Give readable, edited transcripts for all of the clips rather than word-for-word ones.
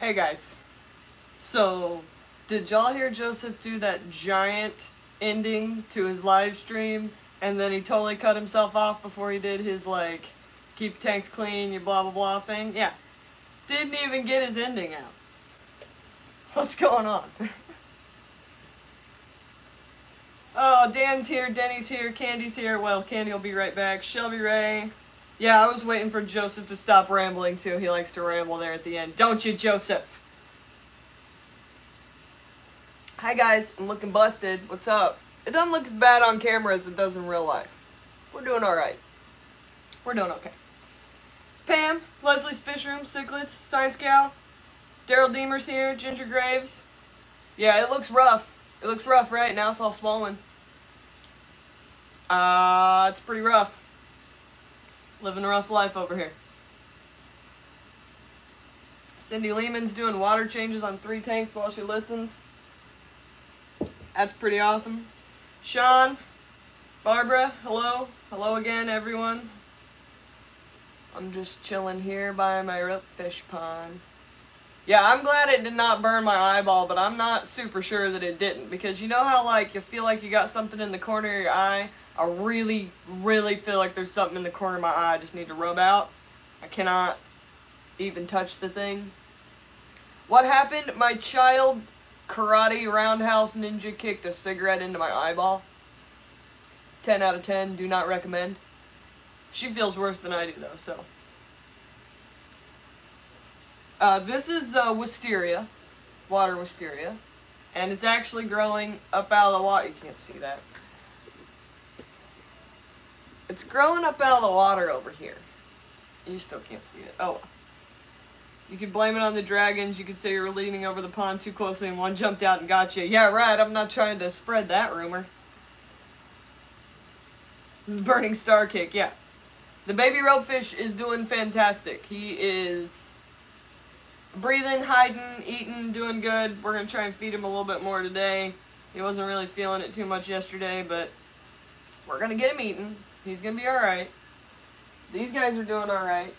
Hey guys, so did y'all hear Joseph do that giant ending to his live stream and then he totally cut himself off before he did his like keep tanks clean, you blah blah blah thing? Yeah. Didn't even get his ending out. What's going on? Oh, Dan's here, Denny's here, Candy's here. Well, Candy will be right back. Shelby Ray. Yeah, I was waiting for Joseph to stop rambling too. He likes to ramble there at the end. Don't you, Joseph? Hi guys, I'm looking busted. What's up? It doesn't look as bad on camera as it does in real life. We're doing alright. We're doing okay. Pam, Leslie's Fish Room, Cichlets, Science Gal, Daryl Deemer's here, Ginger Graves. Yeah, it looks rough. It looks rough, right? Now it's all swollen. It's pretty rough. Living a rough life over here. Cindy Lehman's doing water changes on 3 tanks while she listens. That's pretty awesome. Sean, Barbara, hello. Hello again, everyone. I'm just chilling here by my rope fish pond. Yeah, I'm glad it did not burn my eyeball, but I'm not super sure that it didn't. Because you know how, like, you feel like you got something in the corner of your eye? I really, really feel like there's something in the corner of my eye I just need to rub out. I cannot even touch the thing. What happened? My child karate roundhouse ninja kicked a cigarette into my eyeball. 10 out of 10, do not recommend. She feels worse than I do, though, so. This is wisteria, water wisteria, and it's actually growing up out of the water. You can't see that. It's growing up out of the water over here. You still can't see it. Oh. You could blame it on the dragons. You could say you were leaning over the pond too closely and one jumped out and got you. Yeah, right. I'm not trying to spread that rumor. Burning star cake, yeah. The baby ropefish is doing fantastic. He is breathing, hiding, eating, doing good. We're going to try and feed him a little bit more today. He wasn't really feeling it too much yesterday, but we're going to get him eating. He's going to be alright. These guys are doing alright.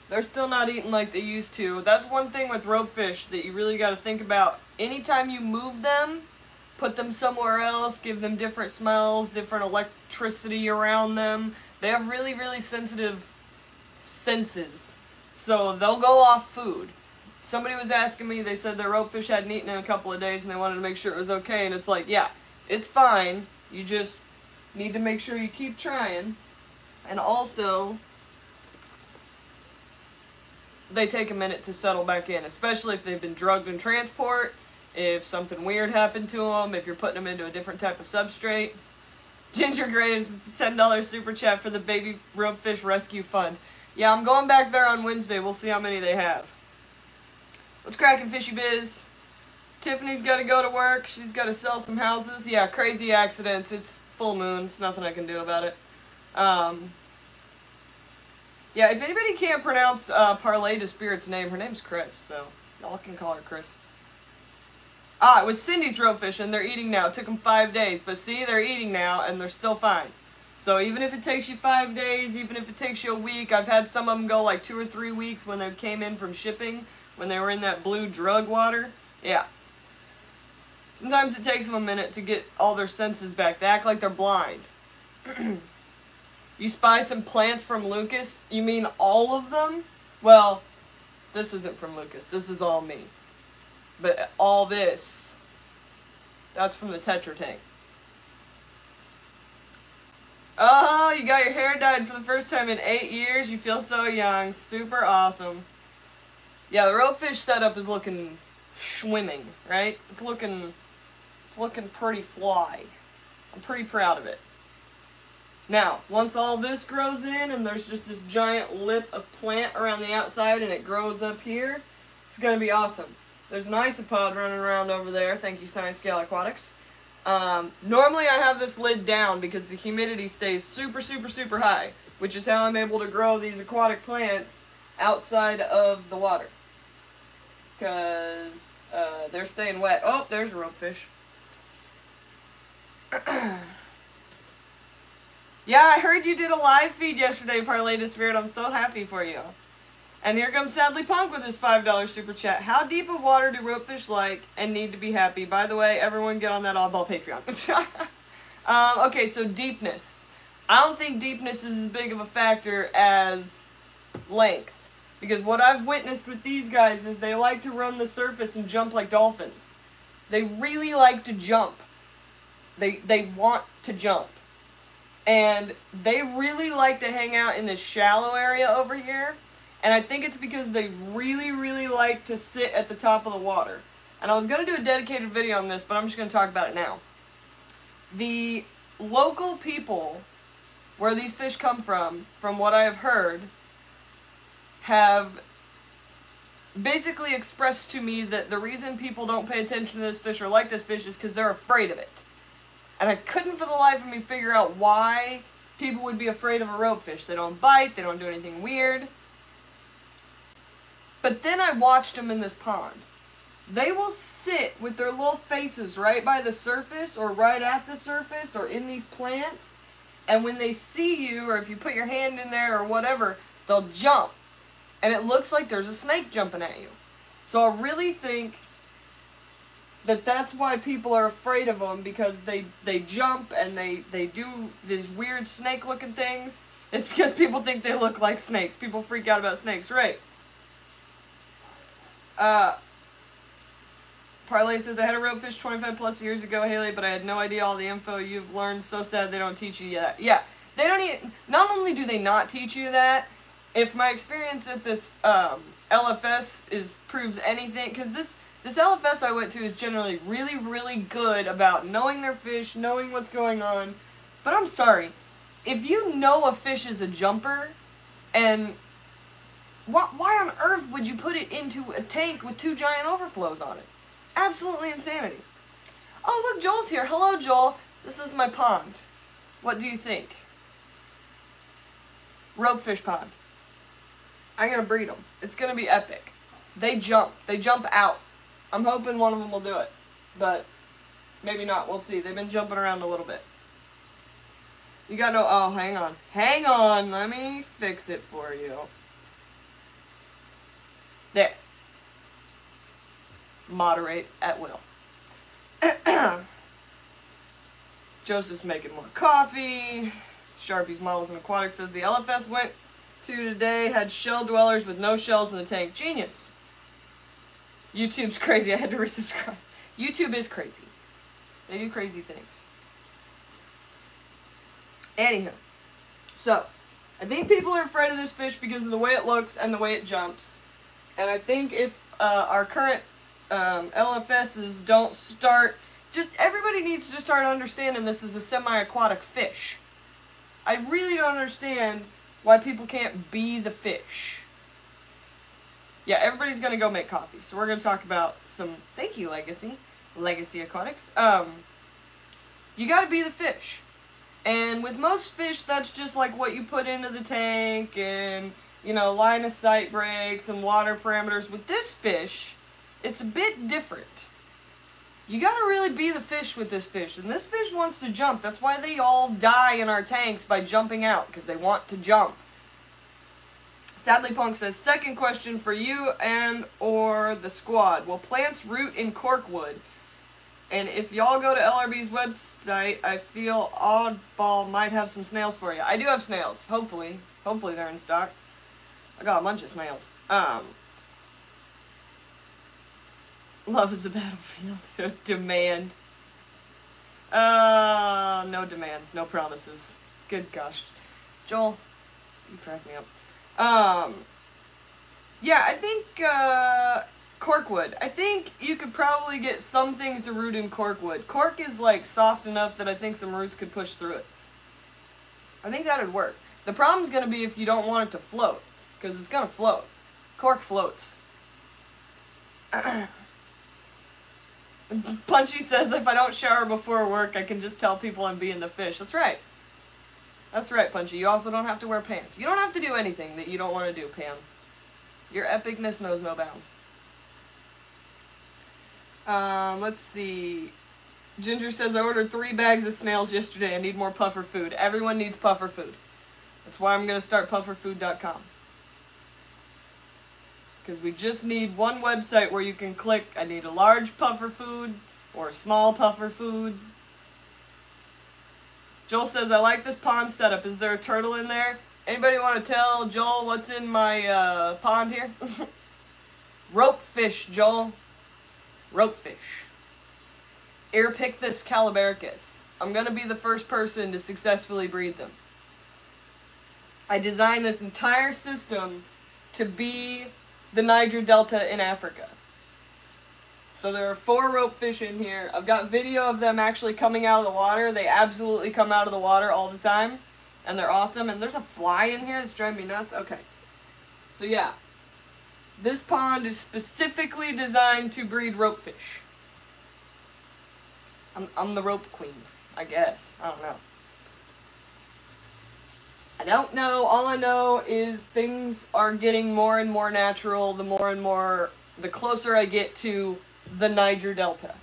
They're still not eating like they used to. That's one thing with ropefish that you really got to think about. Anytime you move them, put them somewhere else, give them different smells, different electricity around them. They have really, really sensitive senses. So they'll go off food. Somebody was asking me, they said their ropefish hadn't eaten in a couple of days and they wanted to make sure it was okay. And it's like, yeah, it's fine. You just need to make sure you keep trying. And also, they take a minute to settle back in, especially if they've been drugged in transport, if something weird happened to them, if you're putting them into a different type of substrate. Ginger Graves, $10 super chat for the baby ropefish rescue fund. Yeah, I'm going back there on Wednesday. We'll see how many they have. What's cracking, Fishy Biz? Tiffany's got to go to work. She's got to sell some houses. Yeah, crazy accidents. It's full moon. It's nothing I can do about it. Yeah, if anybody can't pronounce Parlay to Spirit's name, her name's Chris, so y'all can call her Chris. It was Cindy's ropefish, and they're eating now. It took them 5 days, but see, they're eating now, and they're still fine. So even if it takes you 5 days, even if it takes you a week, I've had some of them go like 2 or 3 weeks when they came in from shipping, when they were in that blue drug water. Yeah. Sometimes it takes them a minute to get all their senses back. They act like they're blind. You spy some plants from Lucas? You mean all of them? Well, this isn't from Lucas. This is all me. But all this, that's from the Tetra Tank. Oh, you got your hair dyed for the first time in 8 years. You feel so young. Super awesome. Yeah, the ropefish setup is looking swimming, right? It's looking pretty fly. I'm pretty proud of it. Now, once all this grows in and there's just this giant lip of plant around the outside and it grows up here, it's going to be awesome. There's an isopod running around over there. Thank you, Science Gal Aquatics. Normally I have this lid down because the humidity stays super, super, super high, which is how I'm able to grow these aquatic plants outside of the water. Because they're staying wet. Oh, there's a ropefish. Yeah, I heard you did a live feed yesterday, Parlay to Spirit. I'm so happy for you. And here comes Sadly Punk with his $5 super chat. How deep of water do ropefish like and need to be happy? By the way, everyone get on that oddball Patreon. Okay, so deepness. I don't think deepness is as big of a factor as length. Because what I've witnessed with these guys is they like to run the surface and jump like dolphins. They really like to jump. They want to jump. And they really like to hang out in this shallow area over here. And I think it's because they really, really like to sit at the top of the water. And I was going to do a dedicated video on this, but I'm just going to talk about it now. The local people where these fish come from what I have heard, have basically expressed to me that the reason people don't pay attention to this fish or like this fish is because they're afraid of it. And I couldn't for the life of me figure out why people would be afraid of a ropefish. They don't bite, they don't do anything weird. But then I watched them in this pond. They will sit with their little faces right by the surface or right at the surface or in these plants. And when they see you, or if you put your hand in there or whatever, they'll jump. And it looks like there's a snake jumping at you. So I really think that that's why people are afraid of them, because they jump and they do these weird snake-looking things. It's because people think they look like snakes. People freak out about snakes, right? Parlay says, I had a ropefish 25 plus years ago, Haley, but I had no idea all the info you've learned. So sad they don't teach you yet. Yeah, they don't even, not only do they not teach you that, if my experience at this LFS proves anything, because this LFS I went to is generally really, really good about knowing their fish, knowing what's going on. But I'm sorry, if you know a fish is a jumper, and why on earth would you put it into a tank with 2 giant overflows on it? Absolutely insanity. Oh, look, Joel's here. Hello, Joel. This is my pond. What do you think? Ropefish pond. I'm going to breed them. It's going to be epic. They jump. They jump out. I'm hoping one of them will do it. But maybe not. We'll see. They've been jumping around a little bit. You got no... Oh, hang on. Hang on. Let me fix it for you. There. Moderate at will. Joseph's making more coffee. Sharpie's Models and Aquatics says the LFS went to today had shell dwellers with no shells in the tank. Genius. YouTube's crazy. I had to resubscribe. YouTube is crazy. They do crazy things. Anywho. So, I think people are afraid of this fish because of the way it looks and the way it jumps. And I think if our current LFSs don't start... Just everybody needs to start understanding this is a semi-aquatic fish. I really don't understand why people can't be the fish. Yeah, everybody's going to go make coffee. So we're going to talk about some... Thank you, Legacy. Legacy Aquatics. You got to be the fish. And with most fish, that's just like what you put into the tank and... You know, line of sight breaks and water parameters. With this fish, it's a bit different. You gotta really be the fish with this fish. And this fish wants to jump. That's why they all die in our tanks by jumping out. Because they want to jump. Sadly Punk says, second question for you and or the squad. Will plants root in corkwood? And if y'all go to LRB's website, I feel Oddball might have some snails for you. I do have snails. Hopefully. Hopefully they're in stock. I got a bunch of snails. Love is a battlefield. Demand. No demands, no promises. Good gosh. Joel, you crack me up. Yeah, I think, corkwood. I think you could probably get some things to root in corkwood. Cork is, like, soft enough that I think some roots could push through it. I think that would work. The problem's gonna be if you don't want it to float. Because it's going to float. Cork floats. Punchy says, if I don't shower before work, I can just tell people I'm being the fish. That's right. That's right, Punchy. You also don't have to wear pants. You don't have to do anything that you don't want to do, Pam. Your epicness knows no bounds. Let's see. Ginger says, I ordered 3 bags of snails yesterday. I need more puffer food. Everyone needs puffer food. That's why I'm going to start pufferfood.com. Because we just need one website where you can click, I need a large puffer food or a small puffer food. Joel says, I like this pond setup. Is there a turtle in there? Anybody want to tell Joel what's in my pond here? Rope fish, Joel. Rope fish. Earpicthus calabaricus. I'm going to be the first person to successfully breed them. I designed this entire system to be the Niger Delta in Africa. So there are 4 rope fish in here. I've got video of them actually coming out of the water. They absolutely come out of the water all the time. And they're awesome. And there's a fly in here that's driving me nuts. Okay. So yeah. This pond is specifically designed to breed rope fish. I'm the rope queen, I guess. I don't know. I don't know. All I know is things are getting more and more natural the closer I get to the Niger Delta.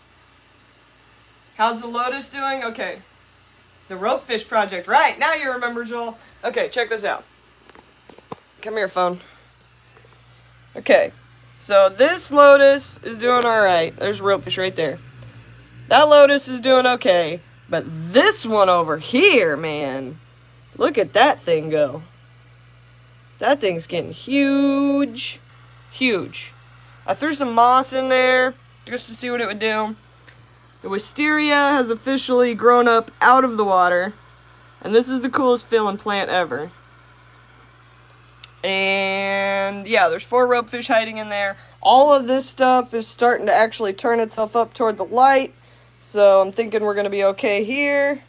How's the lotus doing? Okay. The rope fish project. Right, now you remember, Joel. Okay, check this out. Come here, phone. Okay. So this lotus is doing alright. There's rope fish right there. That lotus is doing okay. But this one over here, man. Look at that thing go. That thing's getting huge. Huge. I threw some moss in there just to see what it would do. The wisteria has officially grown up out of the water. And this is the coolest feeling plant ever. And yeah, there's 4 rope fish hiding in there. All of this stuff is starting to actually turn itself up toward the light. So I'm thinking we're going to be okay here.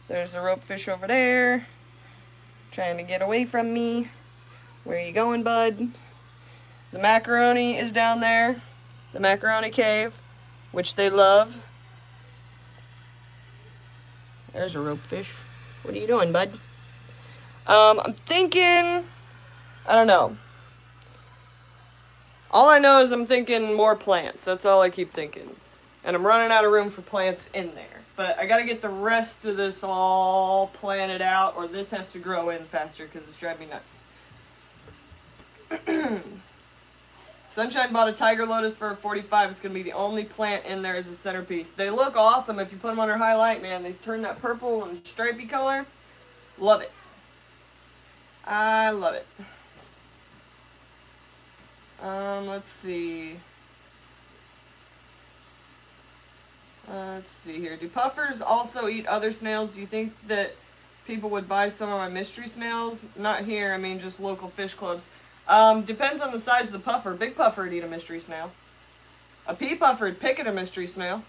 There's a rope fish over there. Trying to get away from me. Where are you going, bud? The macaroni is down there. The macaroni cave, which they love. There's a rope fish. What are you doing, bud? I'm thinking, I don't know. All I know is I'm thinking more plants. That's all I keep thinking. And I'm running out of room for plants in there. But I gotta get the rest of this all planted out, or this has to grow in faster because it's driving me nuts. Sunshine bought a tiger lotus for a 45. It's gonna be the only plant in there as a centerpiece. They look awesome if you put them under highlight, man. They turn that purple and stripy color. Love it. I love it. Let's see. Let's see here. Do puffers also eat other snails? Do you think that people would buy some of my mystery snails? Not here, I mean just local fish clubs. Depends on the size of the puffer. Big puffer would eat a mystery snail. A pea puffer would pick at a mystery snail.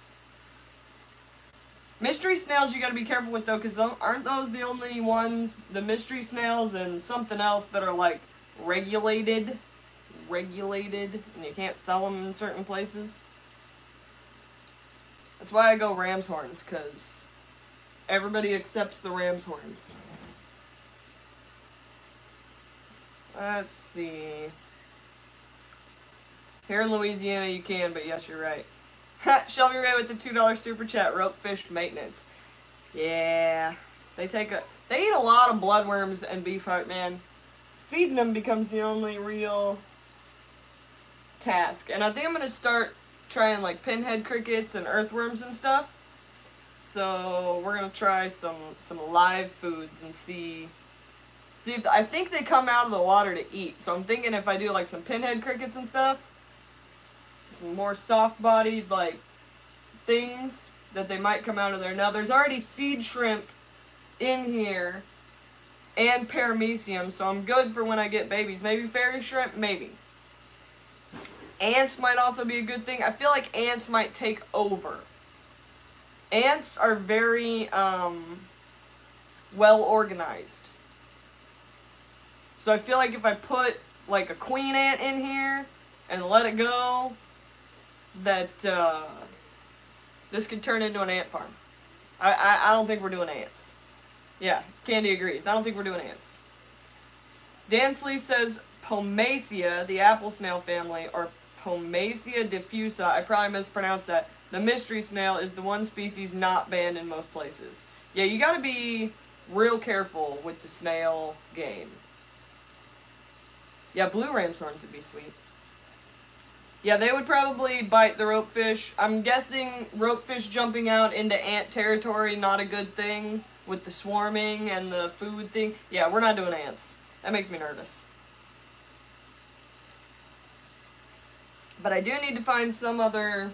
Mystery snails you gotta be careful with though, because aren't those the only ones, the mystery snails and something else that are like regulated, and you can't sell them in certain places? That's why I go ram's horns, because everybody accepts the ram's horns. Let's see. Here in Louisiana you can, but yes, you're right. Shelby Ray with the $2 super chat. Rope fish maintenance. Yeah. They eat a lot of bloodworms and beef heart, man. Feeding them becomes the only real task. And I think I'm going to start trying like pinhead crickets and earthworms and stuff. So we're going to try some live foods and see if I think they come out of the water to eat. So I'm thinking if I do like some pinhead crickets and stuff, some more soft-bodied like things, that they might come out of there. Now there's already seed shrimp in here and paramecium, so I'm good for when I get babies. Maybe fairy shrimp, maybe. Ants might also be a good thing. I feel like ants might take over. Ants are very well organized. So I feel like if I put like a queen ant in here and let it go, that this could turn into an ant farm. I don't think we're doing ants. Yeah, Candy agrees. I don't think we're doing ants. Dansley says Pomacia, the apple snail family, or Pomacia diffusa, I probably mispronounced that. The mystery snail is the one species not banned in most places. Yeah, you gotta be real careful with the snail game. Yeah, blue ram's horns would be sweet. Yeah, they would probably bite the ropefish. I'm guessing ropefish jumping out into ant territory, not a good thing with the swarming and the food thing. Yeah, we're not doing ants. That makes me nervous. But I do need to find some other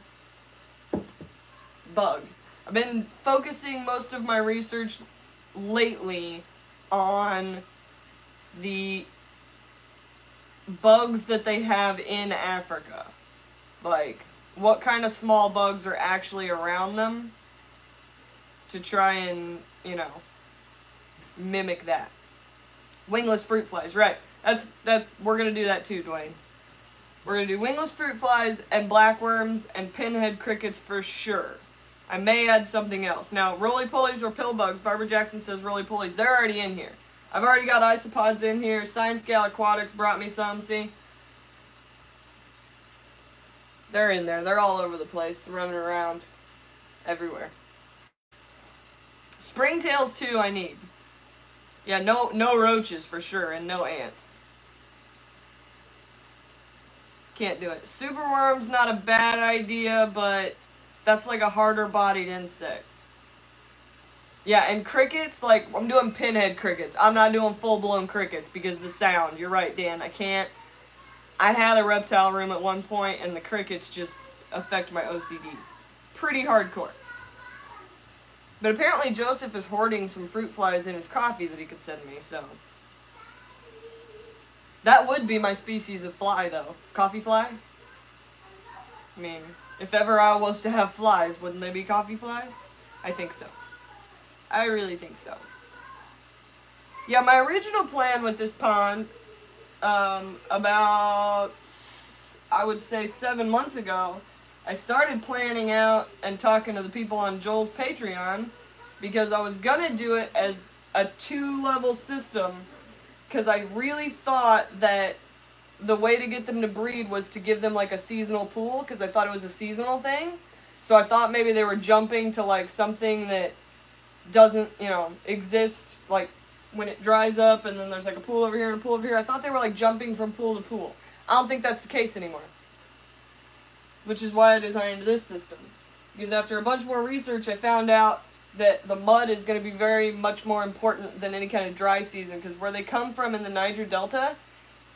bug. I've been focusing most of my research lately on the bugs that they have in Africa. Like, what kind of small bugs are actually around them to try and, you know, mimic that. Wingless fruit flies, right. We're gonna do that too, Dwayne. We're gonna do wingless fruit flies and blackworms and pinhead crickets for sure. I may add something else. Now, roly-polies or pill bugs, Barbara Jackson says roly-polies. They're already in here. I've already got isopods in here. Science Gal Aquatics brought me some, see? They're in there. They're all over the place, running around everywhere. Springtails, too, I need. Yeah, no roaches for sure, and no ants. Can't do it. Superworm's not a bad idea, but that's like a harder-bodied insect. Yeah, and crickets, like, I'm doing pinhead crickets. I'm not doing full-blown crickets because of the sound. You're right, Dan. I can't. I had a reptile room at one point, and the crickets just affect my OCD. Pretty hardcore. But apparently Joseph is hoarding some fruit flies in his coffee that he could send me, so. That would be my species of fly, though. Coffee fly? I mean, if ever I was to have flies, wouldn't they be coffee flies? I think so. I really think so. Yeah, my original plan with this pond, about, I would say 7 months ago, I started planning out and talking to the people on Joel's Patreon because I was gonna do it as a 2-level system because I really thought that the way to get them to breed was to give them like a seasonal pool because I thought it was a seasonal thing. So I thought maybe they were jumping to like something that doesn't, you know, exist like when it dries up and then there's like a pool over here and a pool over here. I thought they were like jumping from pool to pool. I don't think that's the case anymore. Which is why I designed this system. Because after a bunch more research, I found out that the mud is going to be very much more important than any kind of dry season. Because where they come from in the Niger Delta,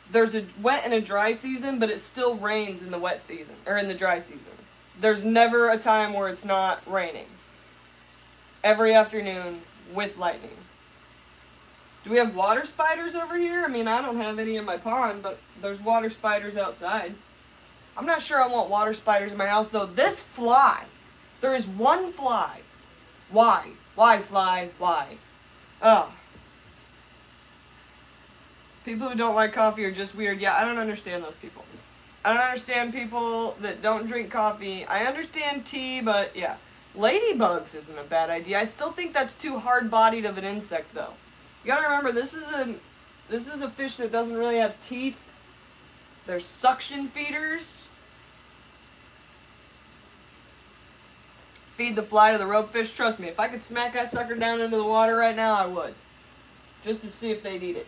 there's a wet and a dry season, but it still rains in the wet season, or in the dry season. There's never a time where it's not raining. Every afternoon with lightning. Do we have water spiders over here? I mean, I don't have any in my pond, but there's water spiders outside. I'm not sure I want water spiders in my house, though. This fly, there is one fly. Why? Why, fly? Why? Oh. People who don't like coffee are just weird. Yeah, I don't understand those people. I don't understand people that don't drink coffee. I understand tea, but yeah. Ladybugs isn't a bad idea. I still think that's too hard-bodied of an insect, though. You gotta remember, this is a fish that doesn't really have teeth. They're suction feeders. Feed the fly to the ropefish. Trust me, if I could smack that sucker down into the water right now, I would. Just to see if they'd eat it.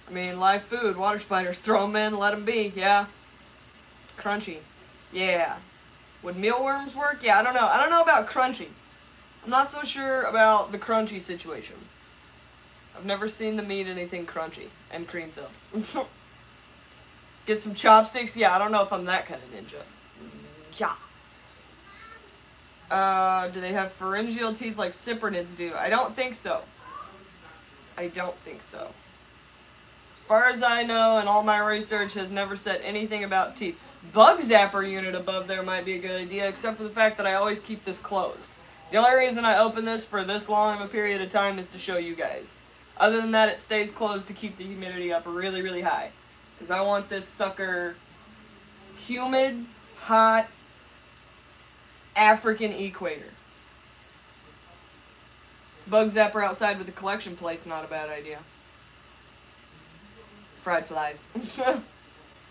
I mean, live food, water spiders, throw them in, let them be, yeah. Crunchy. Yeah. Would mealworms work? Yeah, I don't know. I don't know about crunchy. I'm not so sure about the crunchy situation. I've never seen them eat anything crunchy and cream-filled. Get some chopsticks? Yeah, I don't know if I'm that kind of ninja. Yeah. Do they have pharyngeal teeth like cyprinids do? I don't think so. I don't think so. As far as I know, and all my research has never said anything about teeth. Bug zapper unit above there might be a good idea, except for the fact that I always keep this closed. The only reason I open this for this long of a period of time is to show you guys. Other than that, it stays closed to keep the humidity up really, really high. Because I want this sucker humid, hot, African equator. Bug zapper outside with the collection plate's not a bad idea. Fried flies.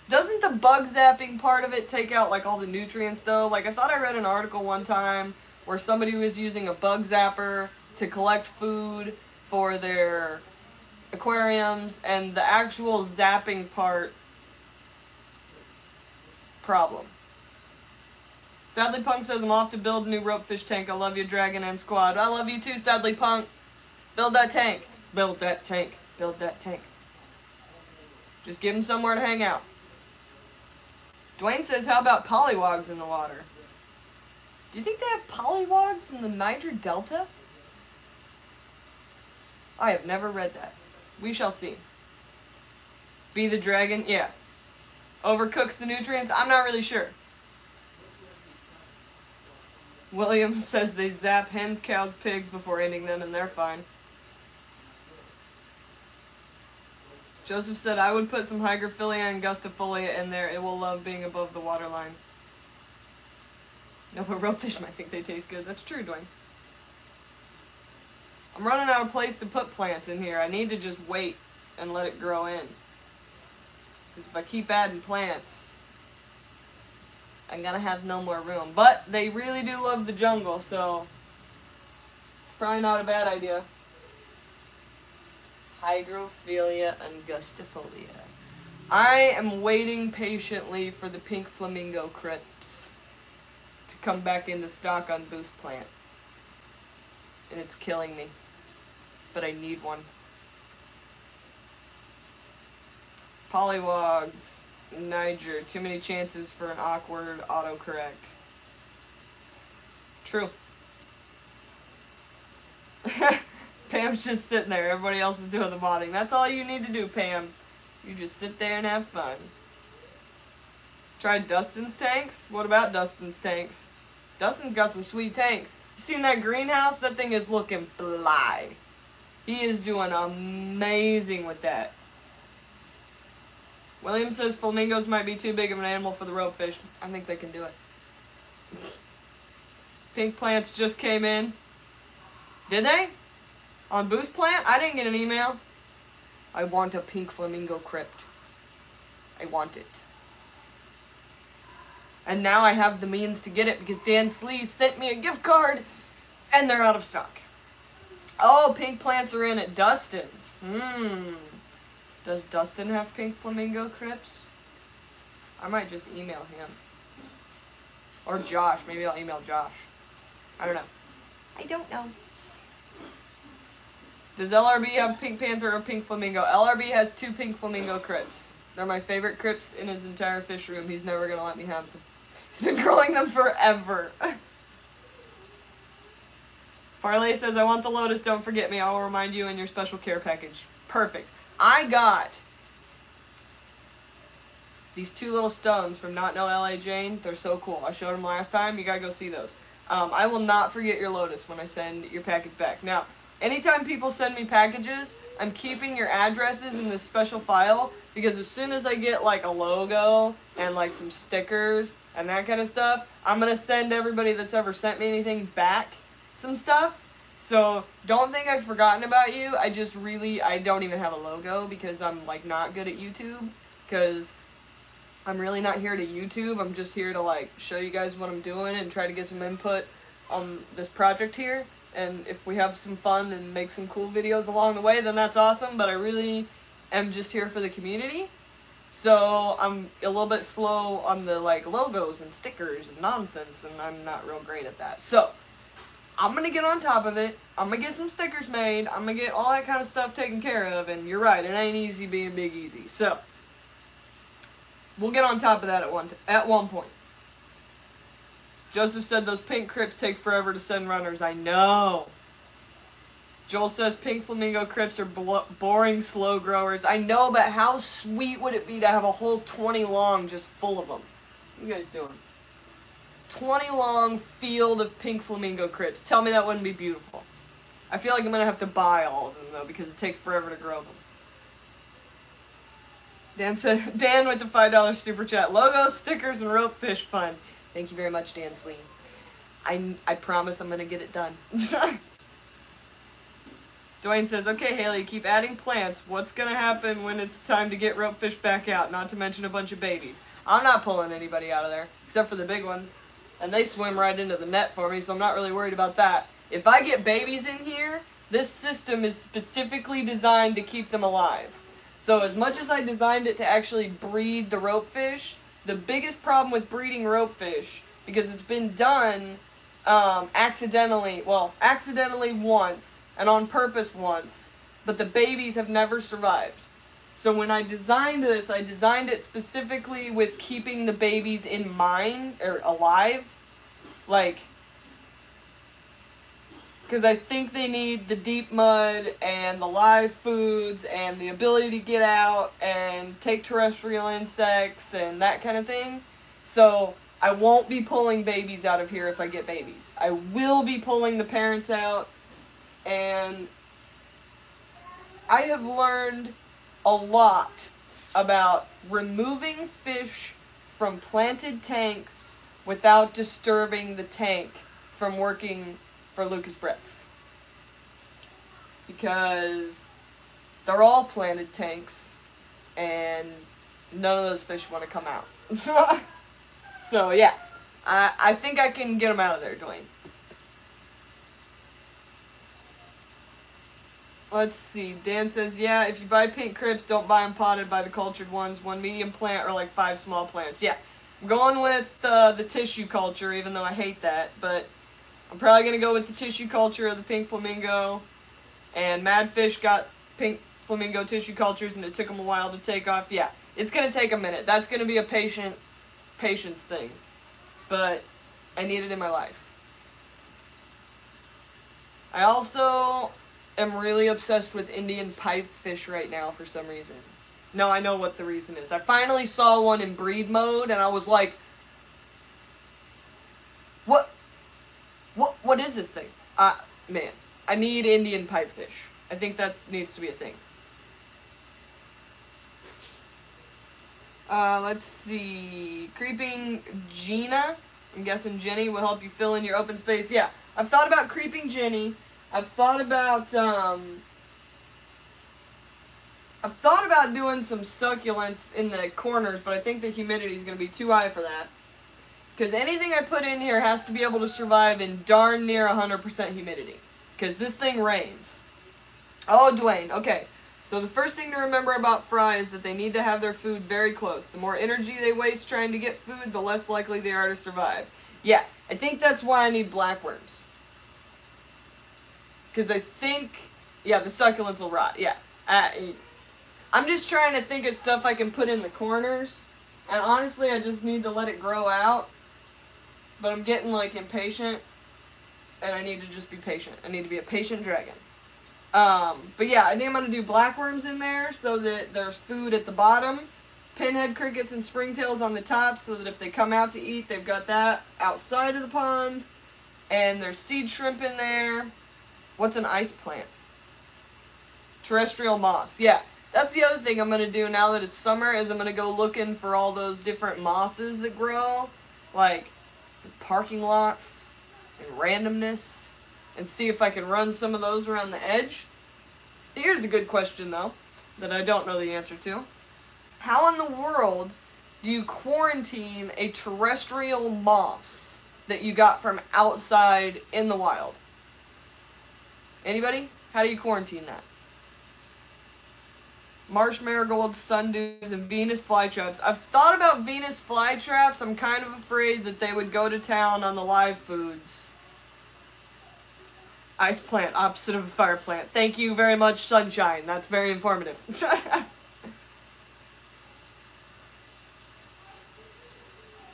Doesn't the bug zapping part of it take out like all the nutrients though? Like I thought I read an article one time where somebody was using a bug zapper to collect food for their aquariums, and the actual zapping part problem. Sadly Punk says, I'm off to build a new ropefish tank. I love you, Dragon and Squad. I love you too, Sadly Punk. Build that tank. Build that tank. Build that tank. Just give him somewhere to hang out. Dwayne says, how about pollywogs in the water? Do you think they have pollywogs in the Niger Delta? I have never read that. We shall see. Be the Dragon? Yeah. Overcooks the nutrients? I'm not really sure. William says they zap hens, cows, pigs before ending them, and they're fine. Joseph said, I would put some Hygrophila and Gustifolia in there. It will love being above the waterline. No, but ropefish might think they taste good. That's true, Dwayne. I'm running out of place to put plants in here. I need to just wait and let it grow in. Because if I keep adding plants, I'm gonna have no more room. But they really do love the jungle, so probably not a bad idea. Hygrophila and Gustifolia. I am waiting patiently for the pink flamingo crypts to come back into stock on Boost Plant. And it's killing me. But I need one. Pollywogs. Niger. Too many chances for an awkward autocorrect. True. Pam's just sitting there. Everybody else is doing the modding. That's all you need to do, Pam. You just sit there and have fun. Tried Dustin's tanks? What about Dustin's tanks? Dustin's got some sweet tanks. You seen that greenhouse? That thing is looking fly. He is doing amazing with that. William says flamingos might be too big of an animal for the ropefish. I think they can do it. Pink plants just came in. Did they? On Boost Plant? I didn't get an email. I want a pink flamingo crypt. I want it. And now I have the means to get it because Dan Slee sent me a gift card and they're out of stock. Oh, pink plants are in at Dustin's. Does Dustin have pink flamingo crypts? I might just email him. Or Josh. Maybe I'll email Josh. I don't know. I don't know. Does LRB have Pink Panther or Pink Flamingo? LRB has 2 Pink Flamingo crypts. They're my favorite crypts in his entire fish room. He's never going to let me have them. He's been growing them forever. Parlay says, I want the Lotus, don't forget me. I will remind you in your special care package. Perfect. I got these 2 little stones from Not No LA Jane. They're so cool. I showed them last time. You gotta go see those. I will not forget your Lotus when I send your package back. Now, anytime people send me packages, I'm keeping your addresses in this special file because as soon as I get like a logo and like some stickers and that kind of stuff, I'm going to send everybody that's ever sent me anything back some stuff. So don't think I've forgotten about you. I don't even have a logo because I'm like not good at YouTube because I'm really not here to YouTube. I'm just here to like show you guys what I'm doing and try to get some input on this project here. And if we have some fun and make some cool videos along the way, then that's awesome. But I really am just here for the community. So I'm a little bit slow on the like logos and stickers and nonsense, and I'm not real great at that. So I'm going to get on top of it. I'm going to get some stickers made. I'm going to get all that kind of stuff taken care of. And you're right, it ain't easy being Big Easy. So we'll get on top of that at one point. Joseph said those pink crypts take forever to send runners. I know. Joel says pink flamingo crypts are boring slow growers. I know, but how sweet would it be to have a whole 20 long just full of them? What are you guys doing? 20 long field of pink flamingo crypts. Tell me that wouldn't be beautiful. I feel like I'm going to have to buy all of them, though, because it takes forever to grow them. Dan with the $5 super chat. Logos, stickers, and ropefish fun. Thank you very much, Dan Slee. I promise I'm going to get it done. Dwayne says, okay, Haley, keep adding plants. What's going to happen when it's time to get ropefish back out, not to mention a bunch of babies? I'm not pulling anybody out of there, except for the big ones. And they swim right into the net for me, so I'm not really worried about that. If I get babies in here, this system is specifically designed to keep them alive. So as much as I designed it to actually breed the ropefish, The biggest problem with breeding ropefish, because it's been done accidentally once, and on purpose once, but the babies have never survived. So when I designed this, I designed it specifically with keeping the babies in mind, or alive. Like, because I think they need the deep mud and the live foods and the ability to get out and take terrestrial insects and that kind of thing. So I won't be pulling babies out of here if I get babies. I will be pulling the parents out, and I have learned a lot about removing fish from planted tanks without disturbing the tank from working for Lucas Bretz. Because they're all planted tanks, and none of those fish want to come out. So, yeah. I think I can get them out of there, Dwayne. Let's see. Dan says, yeah, if you buy pink crypts, don't buy them potted, buy the cultured ones. 1 medium plant or like 5 small plants. Yeah. I'm going with the tissue culture, even though I hate that. But I'm probably going to go with the tissue culture of the pink flamingo. And Madfish got pink flamingo tissue cultures, and it took them a while to take off. Yeah, it's going to take a minute. That's going to be a patience thing. But I need it in my life. I also am really obsessed with Indian pipefish right now for some reason. No, I know what the reason is. I finally saw one in breed mode, and I was like, what is this thing? Man, I need Indian pipefish. I think that needs to be a thing. Let's see. Creeping Gina. I'm guessing Jenny will help you fill in your open space. Yeah, I've thought about Creeping Jenny. I've thought about doing some succulents in the corners, but I think the humidity is going to be too high for that. Because anything I put in here has to be able to survive in darn near 100% humidity. Because this thing rains. Oh, Dwayne, okay. So the first thing to remember about fry is that they need to have their food very close. The more energy they waste trying to get food, the less likely they are to survive. Yeah, I think that's why I need blackworms. Because I think, yeah, the succulents will rot. Yeah. I'm just trying to think of stuff I can put in the corners. And honestly, I just need to let it grow out. But I'm getting, like, impatient. And I need to just be patient. I need to be a patient dragon. But yeah, I think I'm going to do blackworms in there so that there's food at the bottom. Pinhead crickets and springtails on the top so that if they come out to eat, they've got that outside of the pond. And there's seed shrimp in there. What's an ice plant? Terrestrial moss. Yeah, that's the other thing I'm going to do now that it's summer is I'm going to go looking for all those different mosses that grow. Like parking lots and randomness. And see if I can run some of those around the edge. Here's a good question, though, that I don't know the answer to. How in the world do you quarantine a terrestrial moss that you got from outside in the wild? Anybody? How do you quarantine that? Marsh marigolds, sundews, and Venus flytraps. I've thought about Venus flytraps. I'm kind of afraid that they would go to town on the live foods. Ice plant, opposite of a fire plant. Thank you very much, Sunshine. That's very informative.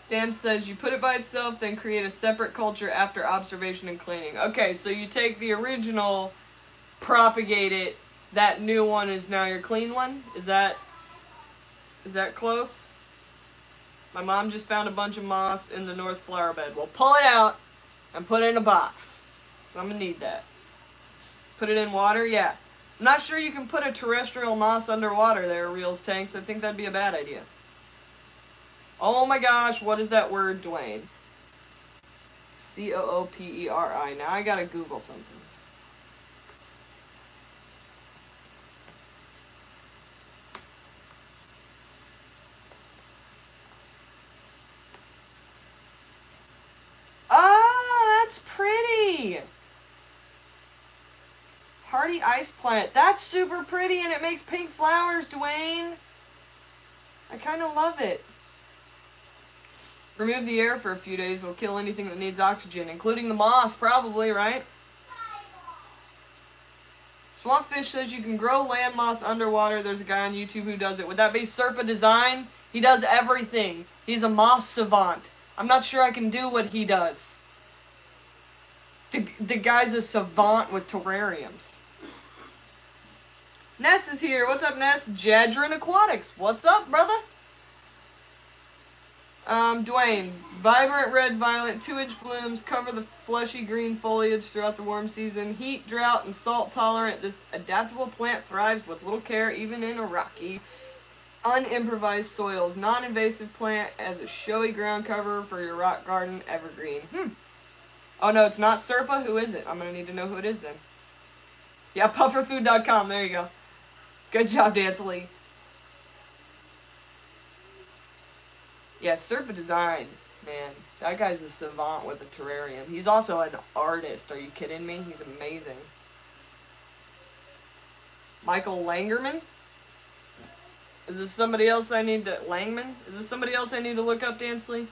Dan says, you put it by itself, then create a separate culture after observation and cleaning. Okay, so you take the original, propagate it, that new one is now your clean one? Is that close? My mom just found a bunch of moss in the north flower bed. Well, pull it out and put it in a box. So I'm going to need that. Put it in water? Yeah. I'm not sure you can put a terrestrial moss underwater there, Reels Tanks. I think that'd be a bad idea. Oh my gosh, what is that word, Dwayne? Cooperi. Now I gotta Google something. Oh, that's pretty! Hardy ice plant. That's super pretty and it makes pink flowers, Dwayne. I kind of love it. Remove the air for a few days. It'll kill anything that needs oxygen, including the moss, probably, right? Swampfish says you can grow land moss underwater. There's a guy on YouTube who does it. Would that be Serpa Design? He does everything. He's a moss savant. I'm not sure I can do what he does. The guy's a savant with terrariums. Ness is here. What's up, Ness? Jadrin Aquatics. What's up, brother? Dwayne. Vibrant red, violet, 2-inch blooms cover the fleshy green foliage throughout the warm season. Heat, drought, and salt tolerant. This adaptable plant thrives with little care even in a rocky, unimprovised soils. Non-invasive plant as a showy ground cover for your rock garden evergreen. Oh no, it's not Serpa? Who is it? I'm gonna need to know who it is then. Yeah, pufferfood.com. There you go. Good job, Dance Lee. Yeah, Serpa Design, man. That guy's a savant with a terrarium. He's also an artist. Are you kidding me? He's amazing. Michael Langerman? Is this somebody else I need to... Langman? Is this somebody else I need to look up, Dance Lee?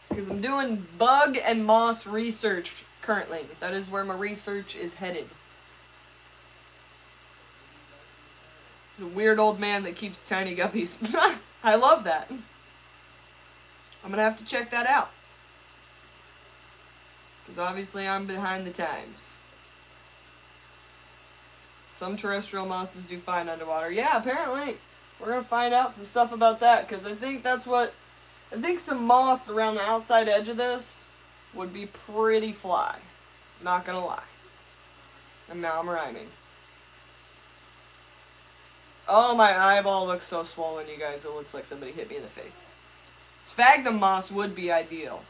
Because I'm doing bug and moss research currently. That is where my research is headed. The weird old man that keeps tiny guppies. I love that. I'm going to have to check that out. Because obviously I'm behind the times. Some terrestrial mosses do fine underwater. Yeah, apparently. We're going to find out some stuff about that. Because I think that's what... I think some moss around the outside edge of this would be pretty fly. Not going to lie. And now I'm rhyming. Oh, my eyeball looks so swollen, you guys. It looks like somebody hit me in the face. Sphagnum moss would be ideal.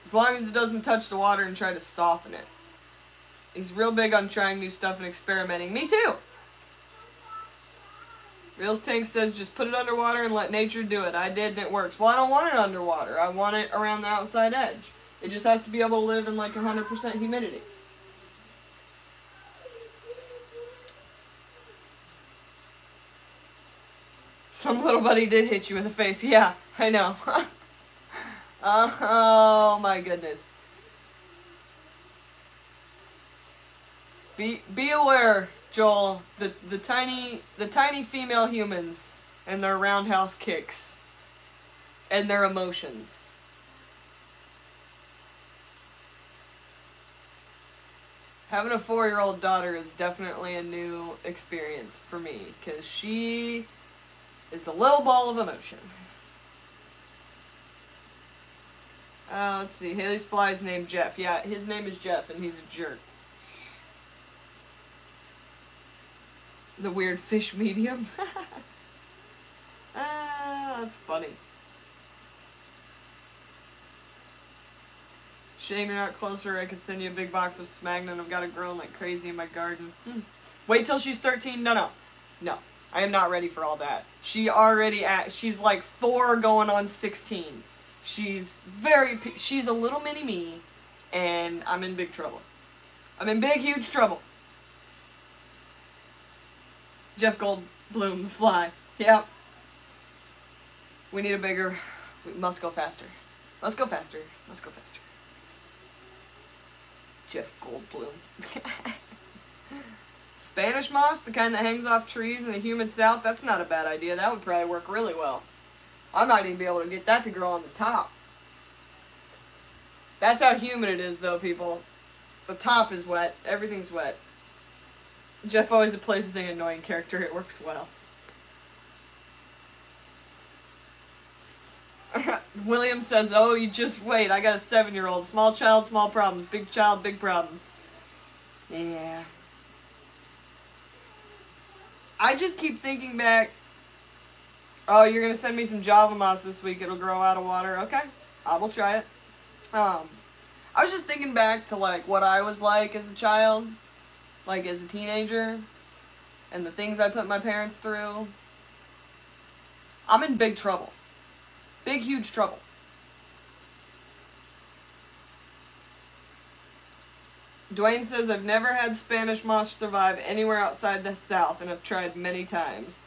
As long as it doesn't touch the water and try to soften it. He's real big on trying new stuff and experimenting. Me too! Reels Tank says just put it underwater and let nature do it. I did and it works. Well, I don't want it underwater. I want it around the outside edge. It just has to be able to live in like 100% humidity. Some little buddy did hit you in the face. Yeah, I know. Oh my goodness. Be aware, Joel. The tiny female humans and their roundhouse kicks and their emotions. Having a 4-year-old daughter is definitely a new experience for me because she is a little ball of emotion. Let's see. Haley's fly's named Jeff. Yeah, his name is Jeff, and he's a jerk. The weird fish medium. That's funny. Shame you're not closer. I could send you a big box of Smagnon. I've got it growing like crazy in my garden. Wait till she's 13. No. I am not ready for all that. She's like 4 going on 16. She's a little mini me, and I'm in big trouble. I'm in big, huge trouble. Jeff Goldblum, the fly. Yep. We need a bigger, we must go faster. Let's go faster. Jeff Goldblum. Spanish moss, the kind that hangs off trees in the humid south, that's not a bad idea. That would probably work really well. I might even be able to get that to grow on the top. That's how humid it is, though, people. The top is wet. Everything's wet. Jeff always plays the annoying character. It works well. William says, oh, you just wait. I got a 7-year-old. Small child, small problems. Big child, big problems. Yeah. I just keep thinking back. Oh, you're going to send me some Java moss this week. It'll grow out of water. Okay. I will try it. I was just thinking back to, like, what I was like as a child. Like, as a teenager. And the things I put my parents through. I'm in big trouble. Big, huge trouble. Dwayne says, I've never had Spanish moss survive anywhere outside the South, and have tried many times.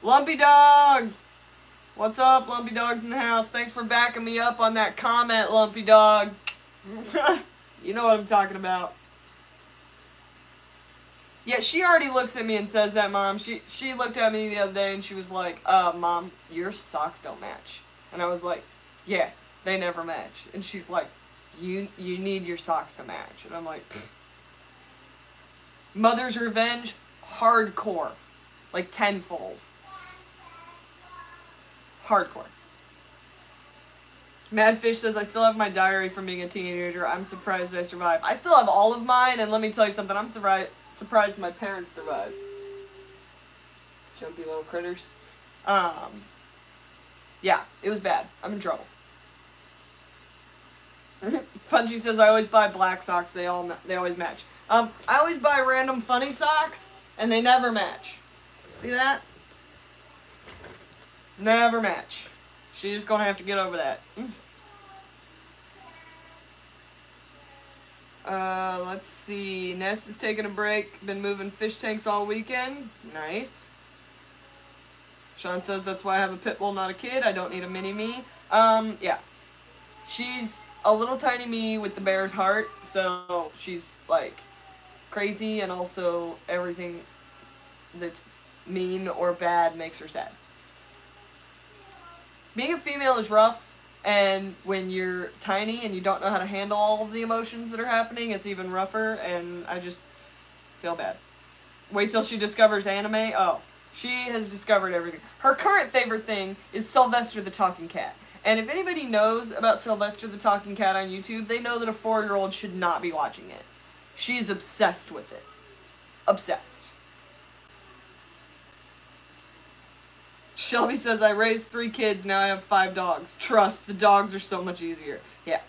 Lumpy Dog! What's up, Lumpy Dog's in the house? Thanks for backing me up on that comment, Lumpy Dog. You know what I'm talking about. Yeah, she already looks at me and says that, Mom. She looked at me the other day and she was like, Mom, your socks don't match. And I was like, yeah, they never match. And she's like, you need your socks to match. And I'm like, pfft. Mother's Revenge, hardcore. Like tenfold. Hardcore. Madfish says, I still have my diary from being a teenager. I'm surprised I survived. I still have all of mine, and let me tell you something. I'm surprised my parents survived. Jumpy little critters. Yeah, it was bad. I'm in trouble. Punchy says, I always buy black socks. They always match. I always buy random funny socks, and they never match. See that? Never match. She's just gonna have to get over that. Let's see. Ness is taking a break. Been moving fish tanks all weekend. Nice. Sean says that's why I have a pit bull, not a kid. I don't need a mini-me. Yeah. She's a little tiny me with the bear's heart, so she's, like, crazy, and also everything that's mean or bad makes her sad. Being a female is rough, and when you're tiny and you don't know how to handle all of the emotions that are happening, it's even rougher, and I just feel bad. Wait till she discovers anime. Oh, she has discovered everything. Her current favorite thing is Sylvester the Talking Cat. And if anybody knows about Sylvester the Talking Cat on YouTube, they know that a 4-year-old should not be watching it. She's obsessed with it. Obsessed. Shelby says, I raised 3 kids, now I have 5 dogs. Trust, the dogs are so much easier. Yeah.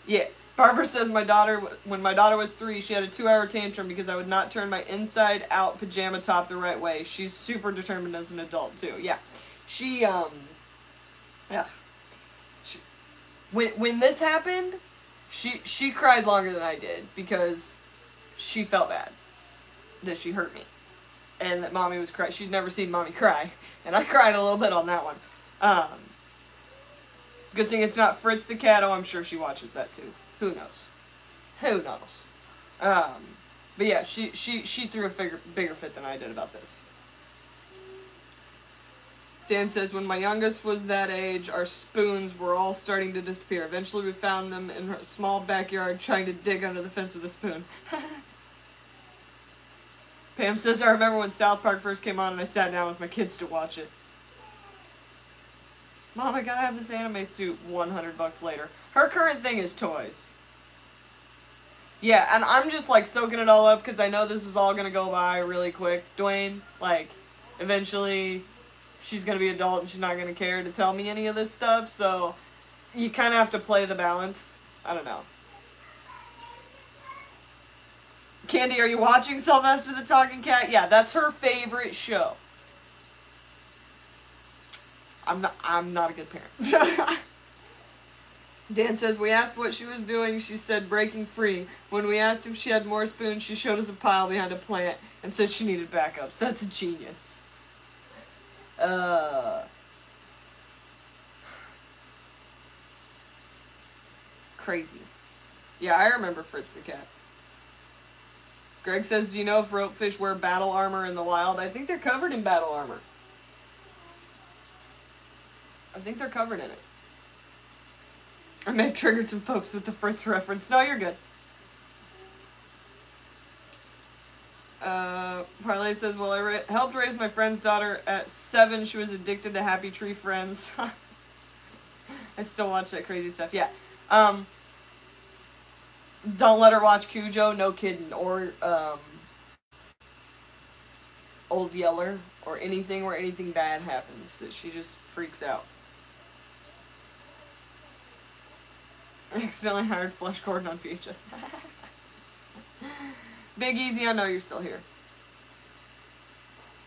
Yeah. Barbara says, when my daughter was 3, she had a 2-hour tantrum because I would not turn my inside-out pajama top the right way. She's super determined as an adult, too. Yeah. Yeah. When this happened, she cried longer than I did because she felt bad that she hurt me. And that Mommy was crying. She'd never seen Mommy cry. And I cried a little bit on that one. Good thing it's not Fritz the cat. Oh, I'm sure she watches that too. Who knows? Who knows? But yeah, she threw a bigger fit than I did about this. Dan says, when my youngest was that age, our spoons were all starting to disappear. Eventually we found them in a small backyard trying to dig under the fence with a spoon. Pam says, I remember when South Park first came on and I sat down with my kids to watch it. Mom, I gotta have this anime suit. $100 later. Her current thing is toys. Yeah, and I'm just like soaking it all up because I know this is all gonna go by really quick. Dwayne, like, eventually she's gonna be adult and she's not gonna care to tell me any of this stuff, so you kind of have to play the balance. I don't know. Candy, are you watching Sylvester the Talking Cat? Yeah, that's her favorite show. I'm not a good parent. Dan says, we asked what she was doing. She said breaking free. When we asked if she had more spoons, she showed us a pile behind a plant and said she needed backups. That's a genius. Crazy. Yeah, I remember Fritz the cat. Greg says, do you know if ropefish wear battle armor in the wild? I think they're covered in battle armor. I think they're covered in it. I may have triggered some folks with the Fritz reference. No, you're good. Parlay says, well, I helped raise my friend's daughter at 7. She was addicted to Happy Tree Friends. I still watch that crazy stuff. Yeah. Don't let her watch Cujo. No kidding. Or, Old Yeller. Or anything where anything bad happens. That she just freaks out. I accidentally hired Flush Gordon on VHS. Big Easy, I know you're still here.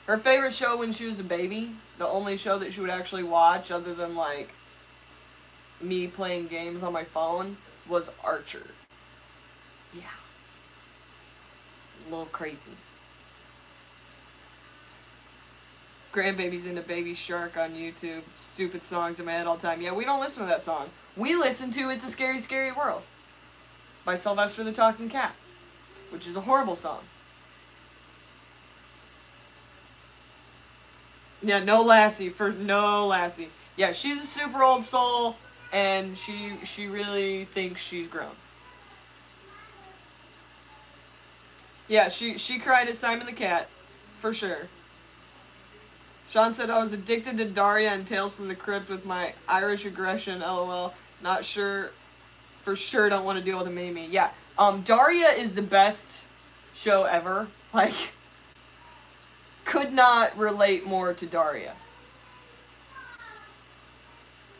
Her favorite show when she was a baby, the only show that she would actually watch other than, like, me playing games on my phone, was Archer. Yeah. A little crazy. Grandbaby's into Baby Shark on YouTube. Stupid songs in my head all the time. Yeah, we don't listen to that song. We listen to It's a Scary, Scary World by Sylvester the Talking Cat, which is a horrible song. Yeah, no Lassie. Yeah, she's a super old soul, and she really thinks she's grown. Yeah, she cried at Simon the Cat, for sure. Sean said, I was addicted to Daria and Tales from the Crypt with my Irish aggression, lol. Not sure, for sure don't want to deal with a Mimi. Yeah, Daria is the best show ever. Like, could not relate more to Daria.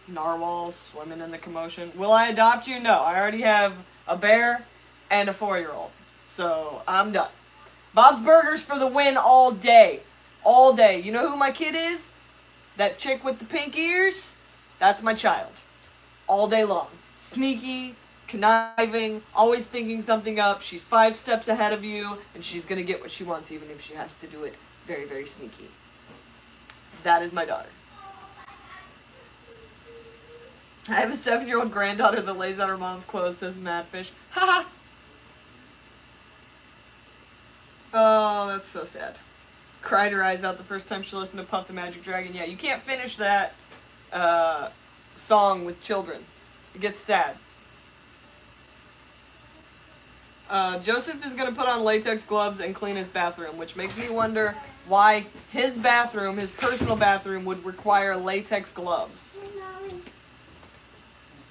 Narwhals swimming in the commotion. Will I adopt you? No, I already have a bear and a 4-year-old. So, I'm done. Bob's Burgers for the win all day. All day. You know who my kid is? That chick with the pink ears? That's my child. All day long. Sneaky, conniving, always thinking something up. She's 5 steps ahead of you, and she's going to get what she wants, even if she has to do it very, very sneaky. That is my daughter. I have a 7-year-old granddaughter that lays out her mom's clothes, says Madfish. Haha! Oh, that's so sad. Cried her eyes out the first time she listened to Puff the Magic Dragon. Yeah, you can't finish that song with children. It gets sad. Joseph is going to put on latex gloves and clean his bathroom, which makes me wonder why his bathroom, his personal bathroom, would require latex gloves.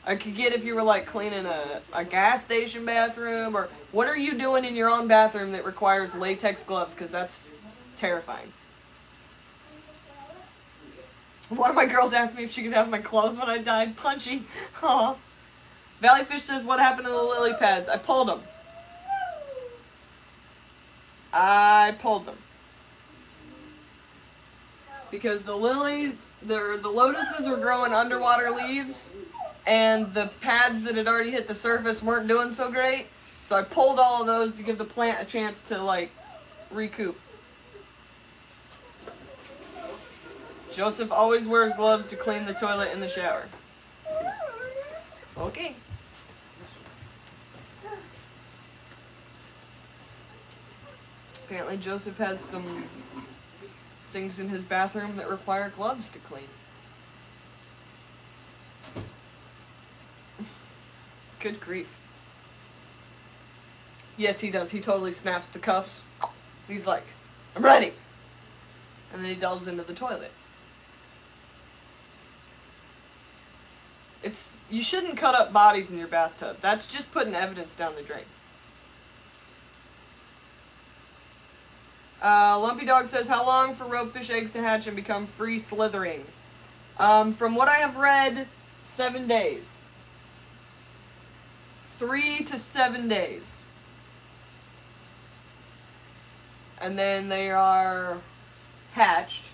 I could get if you were like cleaning a gas station bathroom, or what are you doing in your own bathroom that requires latex gloves, because that's terrifying. One of my girls asked me if she could have my clothes when I died. Punchy. Aw. Valleyfish says, what happened to the lily pads? I pulled them. Because the lilies, the lotuses were growing underwater leaves, and the pads that had already hit the surface weren't doing so great. So I pulled all of those to give the plant a chance to, like, recoup. Joseph always wears gloves to clean the toilet in the shower. Okay. Apparently Joseph has some things in his bathroom that require gloves to clean. Good grief. Yes, he does. He totally snaps the cuffs. He's like, I'm ready. And then he delves into the toilet. You shouldn't cut up bodies in your bathtub. That's just putting evidence down the drain. Lumpy Dog says, how long for ropefish eggs to hatch and become free slithering? From what I have read, 7 days. 3 to 7 days. And then they are hatched.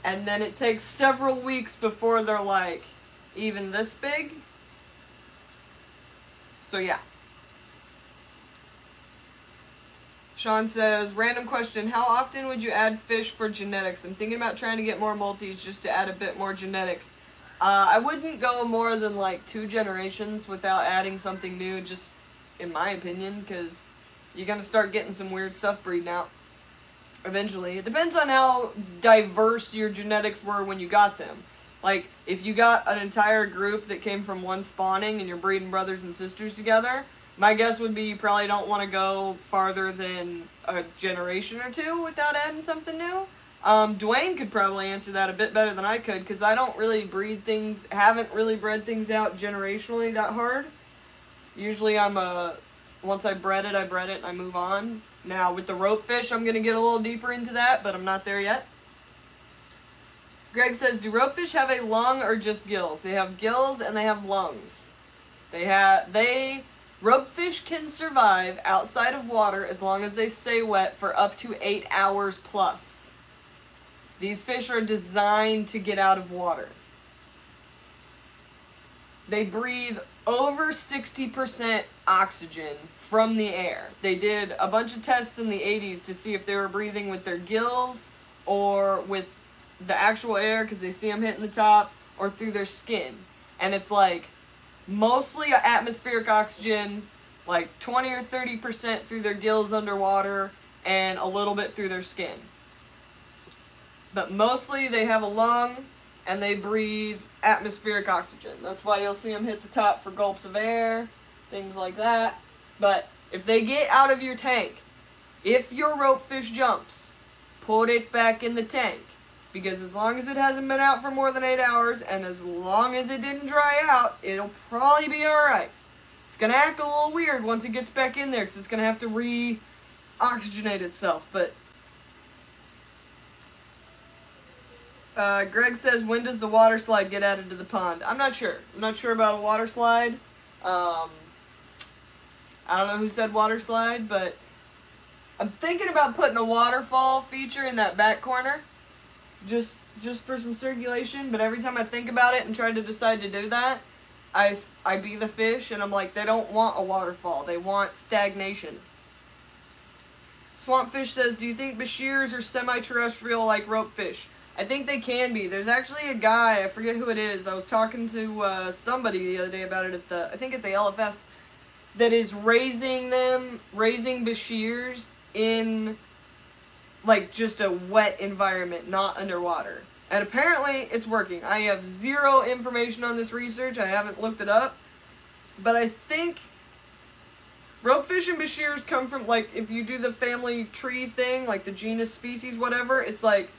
And then it takes several weeks before they're like even this big. So yeah. Sean says, random question, how often would you add fish for genetics? I'm thinking about trying to get more multis just to add a bit more genetics. I wouldn't go more than like 2 generations without adding something new, just in my opinion, because you're going to start getting some weird stuff breeding out eventually. It depends on how diverse your genetics were when you got them. Like, if you got an entire group that came from one spawning and you're breeding brothers and sisters together, my guess would be you probably don't want to go farther than a generation or 2 without adding something new. Dwayne could probably answer that a bit better than I could, because I don't really breed things, haven't really bred things out generationally that hard. Usually once I bred it, and I move on. Now, with the ropefish, I'm going to get a little deeper into that, but I'm not there yet. Greg says, do ropefish have a lung or just gills? They have gills and they have lungs. Ropefish can survive outside of water as long as they stay wet for up to 8 hours plus. These fish are designed to get out of water. They breathe over 60% oxygen from the air. They did a bunch of tests in the 80s to see if they were breathing with their gills or with the actual air because they see them hitting the top, or through their skin. And it's like mostly atmospheric oxygen, like 20 or 30% through their gills underwater, and a little bit through their skin. But mostly they have a lung and they breathe atmospheric oxygen. That's why you'll see them hit the top for gulps of air, things like that. But if they get out of your tank, if your ropefish jumps, put it back in the tank. Because as long as it hasn't been out for more than 8 hours, and as long as it didn't dry out, it'll probably be alright. It's going to act a little weird once it gets back in there, because it's going to have to re-oxygenate itself. But Greg says, when does the water slide get added to the pond? I'm not sure. I'm not sure about a water slide. I don't know who said water slide, but I'm thinking about putting a waterfall feature in that back corner. Just for some circulation, but every time I think about it and try to decide to do that, I be the fish, and I'm like, they don't want a waterfall. They want stagnation. Swampfish says, do you think Bashirs are semi-terrestrial like ropefish? I think they can be. There's actually a guy, I forget who it is, I was talking to somebody the other day about it at the LFS, that is raising Bashirs in like just a wet environment, not underwater. And apparently it's working. I have zero information on this research. I haven't looked it up. But I think ropefish and Bashirs come from, like, if you do the family tree thing, like the genus, species, whatever, it's like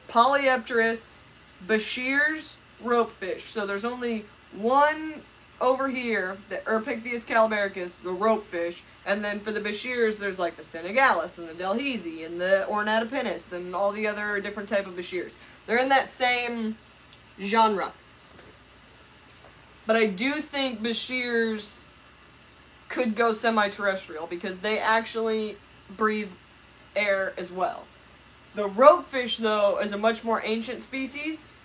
Polyepterus, Bashirs, ropefish. So there's only one over here, the Erpictheus calamericus, the ropefish, and then for the Bashirs, there's like the Senegalis and the Delhaize and the Ornatopinus and all the other different type of Bashirs. They're in that same genre. But I do think Bashirs could go semi-terrestrial because they actually breathe air as well. The ropefish, though, is a much more ancient species,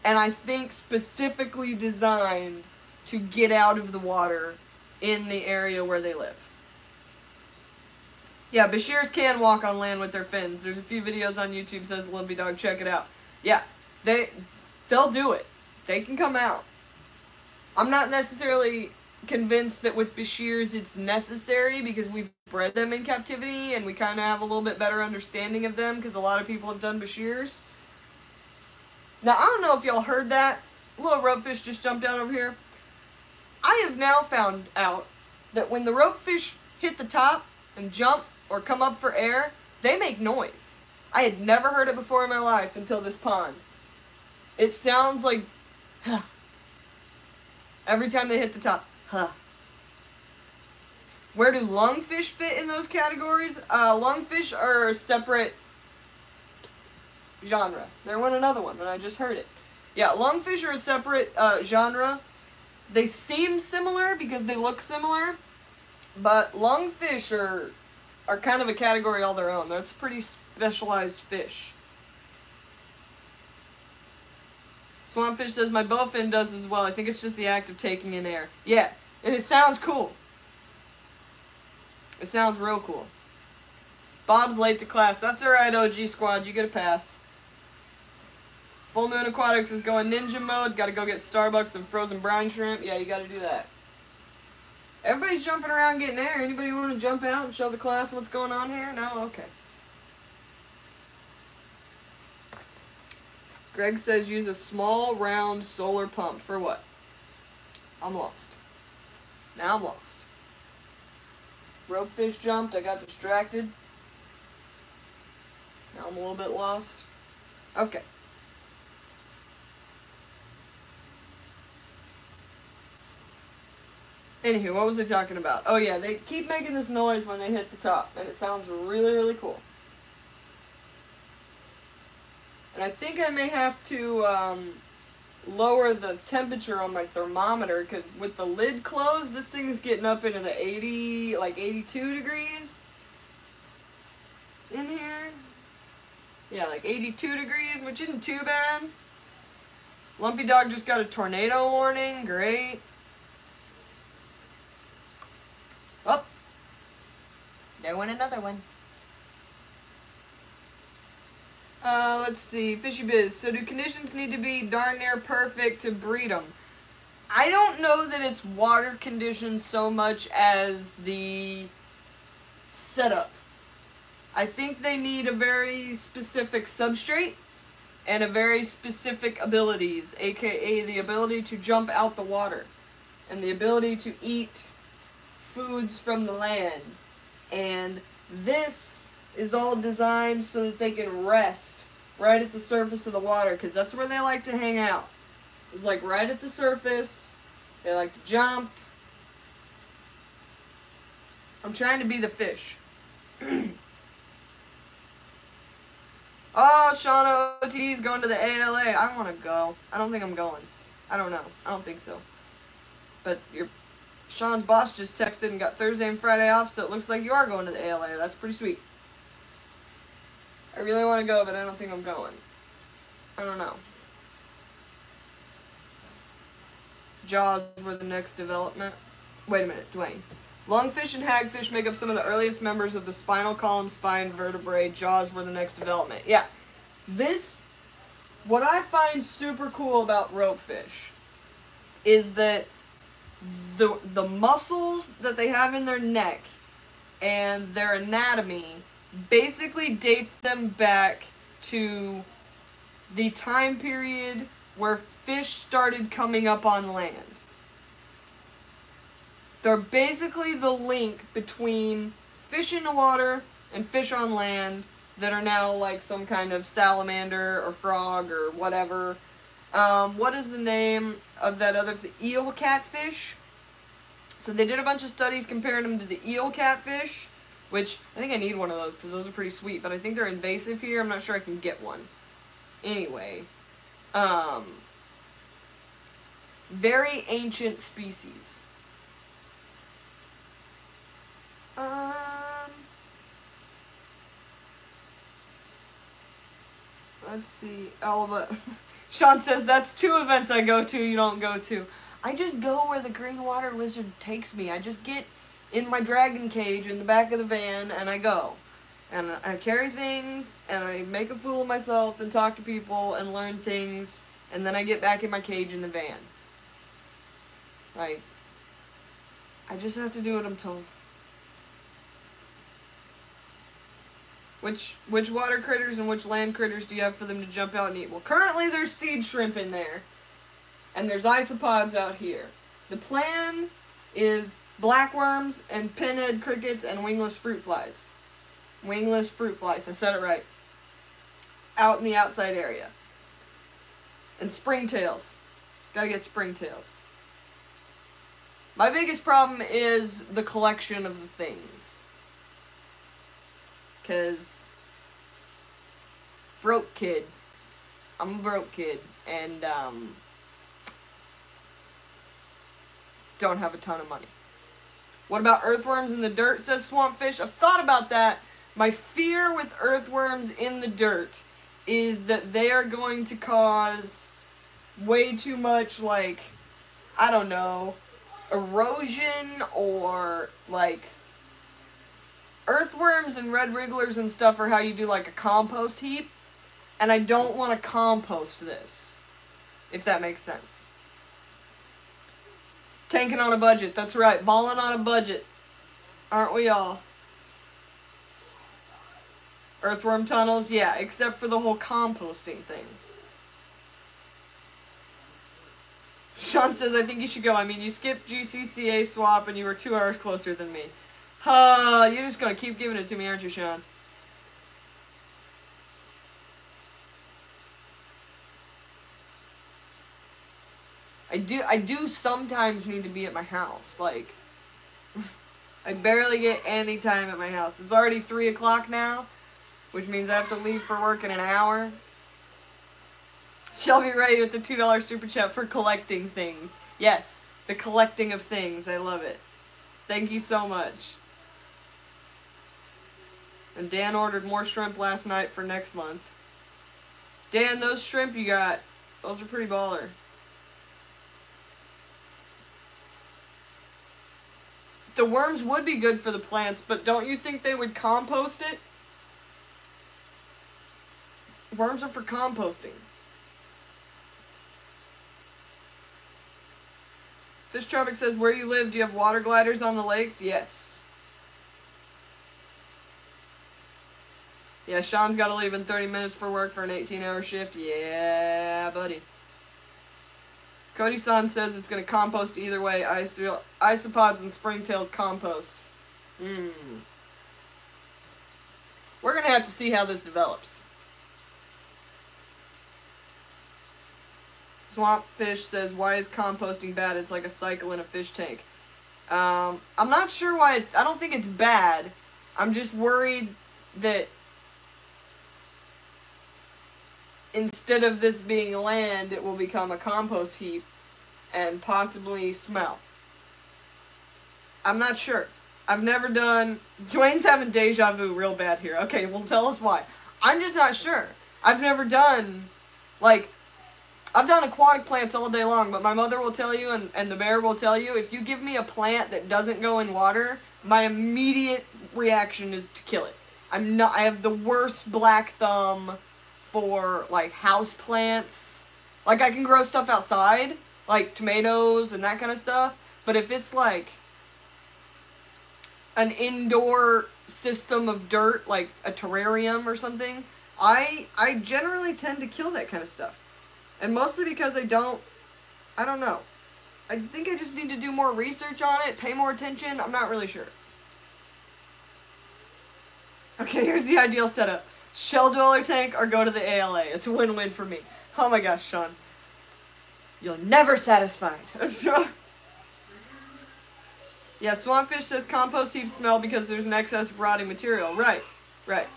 and I think specifically designed to get out of the water in the area where they live. Yeah, Bashirs can walk on land with their fins. There's a few videos on YouTube, says Limpy Dog, check it out. Yeah, they'll do it. They can come out. I'm not necessarily convinced that with Bashirs it's necessary because we've bred them in captivity and we kind of have a little bit better understanding of them because a lot of people have done Bashirs. Now, I don't know if y'all heard that. A little ropefish just jumped out over here. I have now found out that when the ropefish hit the top and jump or come up for air, they make noise. I had never heard it before in my life until this pond. It sounds like, huh. Every time they hit the top, huh. Where do lungfish fit in those categories? Lungfish are a separate genre. There went another one, and I just heard it. Yeah, lungfish are a separate genre. They seem similar because they look similar, but lungfish are kind of a category all their own. That's a pretty specialized fish. Swampfish says, my bowfin does as well. I think it's just the act of taking in air. Yeah, and it sounds cool. It sounds real cool. Bob's late to class. That's alright, OG Squad. You get a pass. Full Moon Aquatics is going ninja mode. Gotta go get Starbucks and frozen brine shrimp. Yeah, you gotta do that. Everybody's jumping around getting air. Anybody want to jump out and show the class what's going on here? No? Okay. Greg says use a small, round solar pump. For what? I'm lost. Now I'm lost. Ropefish jumped. I got distracted. Now I'm a little bit lost. Okay. Anywho, what was I talking about? Oh yeah, they keep making this noise when they hit the top, and it sounds really, really cool. And I think I may have to lower the temperature on my thermometer, because with the lid closed, this thing is getting up into the 80, like 82 degrees in here. Yeah, like 82 degrees, which isn't too bad. Lumpy Dog just got a tornado warning. Great. Oh, there went another one. Let's see. Fishy Biz. So do conditions need to be darn near perfect to breed them? I don't know that it's water conditions so much as the setup. I think they need a very specific substrate and a very specific abilities, aka the ability to jump out the water and the ability to eat foods from the land. And this is all designed so that they can rest right at the surface of the water, because that's where they like to hang out. It's like right at the surface. They like to jump. I'm trying to be the fish. Oh, Sean OT's going to the ALA. I want to go. I don't think I'm going. I don't know. I don't think so. But Sean's boss just texted and got Thursday and Friday off, so it looks like you are going to the ALA. That's pretty sweet. I really want to go, but I don't think I'm going. I don't know. Jaws were the next development. Wait a minute, Dwayne. Lungfish and hagfish make up some of the earliest members of the spinal column spine vertebrae. Jaws were the next development. Yeah. What I find super cool about ropefish is that the muscles that they have in their neck and their anatomy basically dates them back to the time period where fish started coming up on land. They're basically the link between fish in the water and fish on land that are now like some kind of salamander or frog or whatever. What is the name of that other eel catfish? So they did a bunch of studies comparing them to the eel catfish, which I think I need one of those because those are pretty sweet, but I think they're invasive here. I'm not sure I can get one. Anyway, very ancient species. Let's see. Alva. Sean says, that's 2 events I go to you don't go to. I just go where the green water lizard takes me. I just get in my dragon cage in the back of the van and I go. And I carry things and I make a fool of myself and talk to people and learn things, and then I get back in my cage in the van. Like, I just have to do what I'm told. Which water critters and which land critters do you have for them to jump out and eat? Well, currently there's seed shrimp in there. And there's isopods out here. The plan is blackworms and pinhead crickets and wingless fruit flies. Wingless fruit flies, I said it right. Out in the outside area. And springtails. Gotta get springtails. My biggest problem is the collection of the things. Because broke kid. I'm a broke kid. And don't have a ton of money. What about earthworms in the dirt, says Swampfish? I've thought about that. My fear with earthworms in the dirt is that they are going to cause way too much, like, I don't know, erosion or, like, earthworms and red wrigglers and stuff are how you do, like, a compost heap. And I don't want to compost this, if that makes sense. Tanking on a budget, that's right. Balling on a budget. Aren't we all? Earthworm tunnels, yeah, except for the whole composting thing. Sean says, I think you should go. I mean, you skipped GCCA swap and you were 2 hours closer than me. You're just going to keep giving it to me, aren't you, Sean? I do sometimes need to be at my house. Like, I barely get any time at my house. It's already 3 o'clock now, which means I have to leave for work in an hour. Shelby Ray with the $2 super chat for collecting things. Yes, the collecting of things. I love it. Thank you so much. And Dan ordered more shrimp last night for next month. Dan, those shrimp you got, those are pretty baller. The worms would be good for the plants, but don't you think they would compost it? Worms are for composting. Fish Tropic says, where you live, do you have water gliders on the lakes? Yes. Yeah, Sean's got to leave in 30 minutes for work for an 18-hour shift. Yeah, buddy. Cody-san says it's going to compost either way. Isopods and springtails compost. We're going to have to see how this develops. Swamp Fish says, why is composting bad? It's like a cycle in a fish tank. I'm not sure why. I don't think it's bad. I'm just worried that instead of this being land, it will become a compost heap and possibly smell. I'm not sure. I've never done... Dwayne's having deja vu real bad here. Okay, well, tell us why. I'm just not sure. I've never done, like... I've done aquatic plants all day long, but my mother will tell you, and the bear will tell you, if you give me a plant that doesn't go in water, my immediate reaction is to kill it. I have the worst black thumb for, like, house plants. Like, I can grow stuff outside, like tomatoes and that kind of stuff, but if it's, like, an indoor system of dirt, like a terrarium or something, I generally tend to kill that kind of stuff. And mostly because I don't know. I think I just need to do more research on it, pay more attention. I'm not really sure. Okay, here's the ideal setup. Shell dweller tank or go to the ALA. It's a win-win for me. Oh my gosh, Sean. You're never satisfied. Yeah, Swampfish says compost heaps smell because there's an excess of rotting material. Right, right.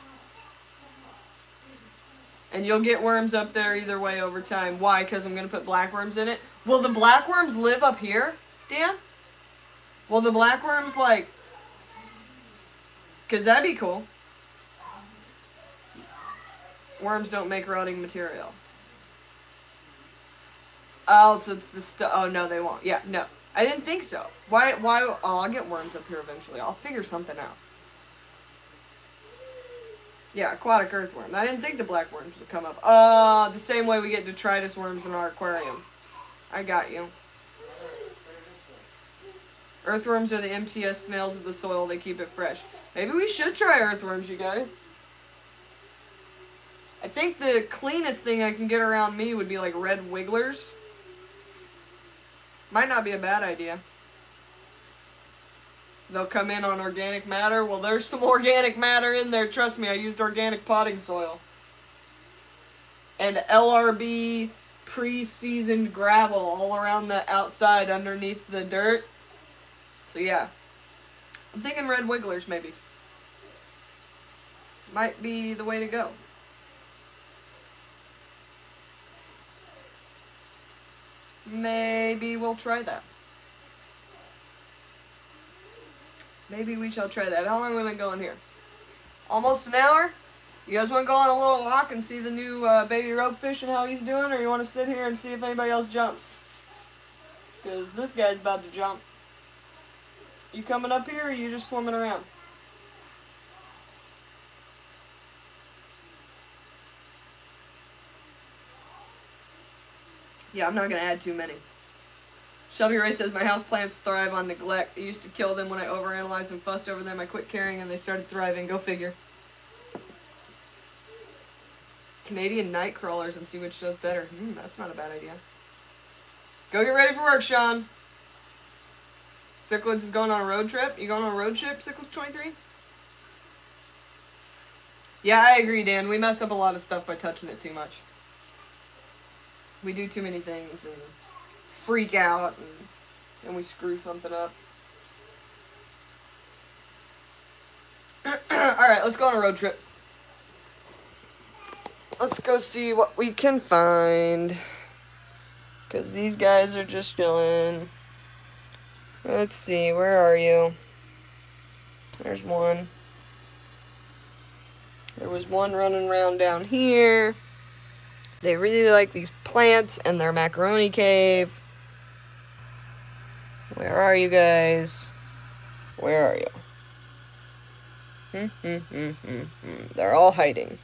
And you'll get worms up there either way over time. Why? Because I'm going to put blackworms in it. Will the blackworms live up here, Dan? Will the blackworms, like... Because that'd be cool. Worms don't make rotting material. Oh, so it's the stuff... Oh, no, they won't. Yeah, no. I didn't think so. Why? Oh, I'll get worms up here eventually. I'll figure something out. Yeah, aquatic earthworm. I didn't think the black worms would come up. The same way we get detritus worms in our aquarium. I got you. Earthworms are the MTS snails of the soil. They keep it fresh. Maybe we should try earthworms, you guys. I think the cleanest thing I can get around me would be like red wigglers. Might not be a bad idea. They'll come in on organic matter. Well, there's some organic matter in there. Trust me, I used organic potting soil. And LRB pre-seasoned gravel all around the outside underneath the dirt. So yeah. I'm thinking red wigglers maybe. Might be the way to go. Maybe we'll try that. Maybe we shall try that. How long have we been going here? Almost an hour? You guys want to go on a little walk and see the new baby ropefish and how he's doing? Or you want to sit here and see if anybody else jumps? Because this guy's about to jump. You coming up here or are you just swimming around? Yeah, I'm not going to add too many. Shelby Ray says, my houseplants thrive on neglect. I used to kill them when I overanalyzed and fussed over them. I quit caring and they started thriving. Go figure. Canadian night crawlers and see which does better. That's not a bad idea. Go get ready for work, Sean. Cichlids is going on a road trip. You going on a road trip, Cichlids 23? Yeah, I agree, Dan. We mess up a lot of stuff by touching it too much. We do too many things and freak out and we screw something up. Alright, let's go on a road trip. Let's go see what we can find. Because these guys are just chilling. Let's see, where are you? There's one. There was one running around down here. They really like these plants and their macaroni cave. Where are you guys? Where are you? They're all hiding.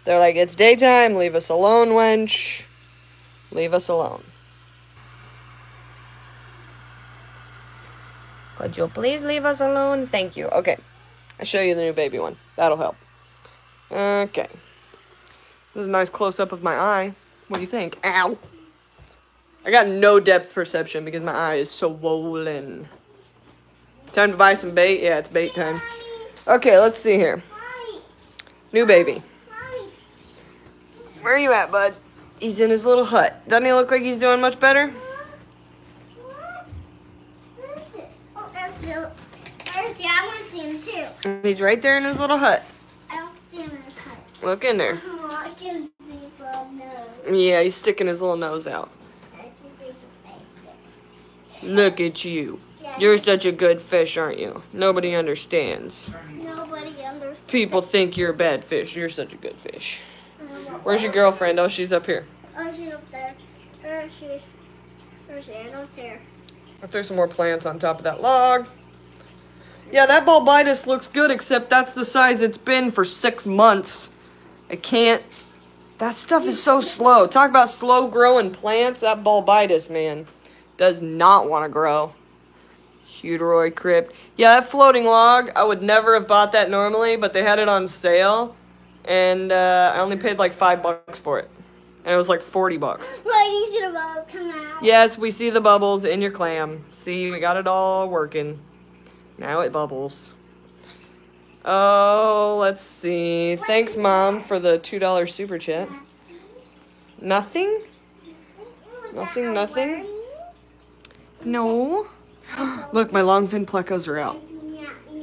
They're like, it's daytime, leave us alone, wench. Leave us alone. Could you please leave us alone? Thank you. Okay. I'll show you the new baby one. That'll help. Okay. This is a nice close-up of my eye. What do you think? Ow. I got no depth perception because my eye is so swollen. Time to buy some bait? Yeah, it's bait time. Okay, let's see here. New baby. Where are you at, bud? He's in his little hut. Doesn't he look like he's doing much better? I want to see him too. He's right there in his little hut. I don't see him in his hut. Look in there. Oh, I can see from nose. Yeah, he's sticking his little nose out. I think there's a face there. Look at you. You're such a good fish, aren't you? Nobody understands. Nobody understands. People think you're a bad fish. You're such a good fish. Where's your girlfriend? Oh, she's up here. Oh, she's up there. Where is she? Where is she? I don't see her. I'll throw some more plants on top of that log. Yeah, that bulbitis looks good, except that's the size it's been for 6 months. I can't. That stuff is so slow. Talk about slow growing plants. That bulbitis, man, does not want to grow. Heuteroid crypt. Yeah, that floating log, I would never have bought that normally, but they had it on sale. And I only paid like $5 for it. And it was like $40. Right, you see the bubbles come out. Yes, we see the bubbles in your clam. See, we got it all working. Now it bubbles. Oh, let's see. Thanks, Mom, for the $2 super chat. Nothing? Nothing, nothing? No. Look, my longfin plecos are out.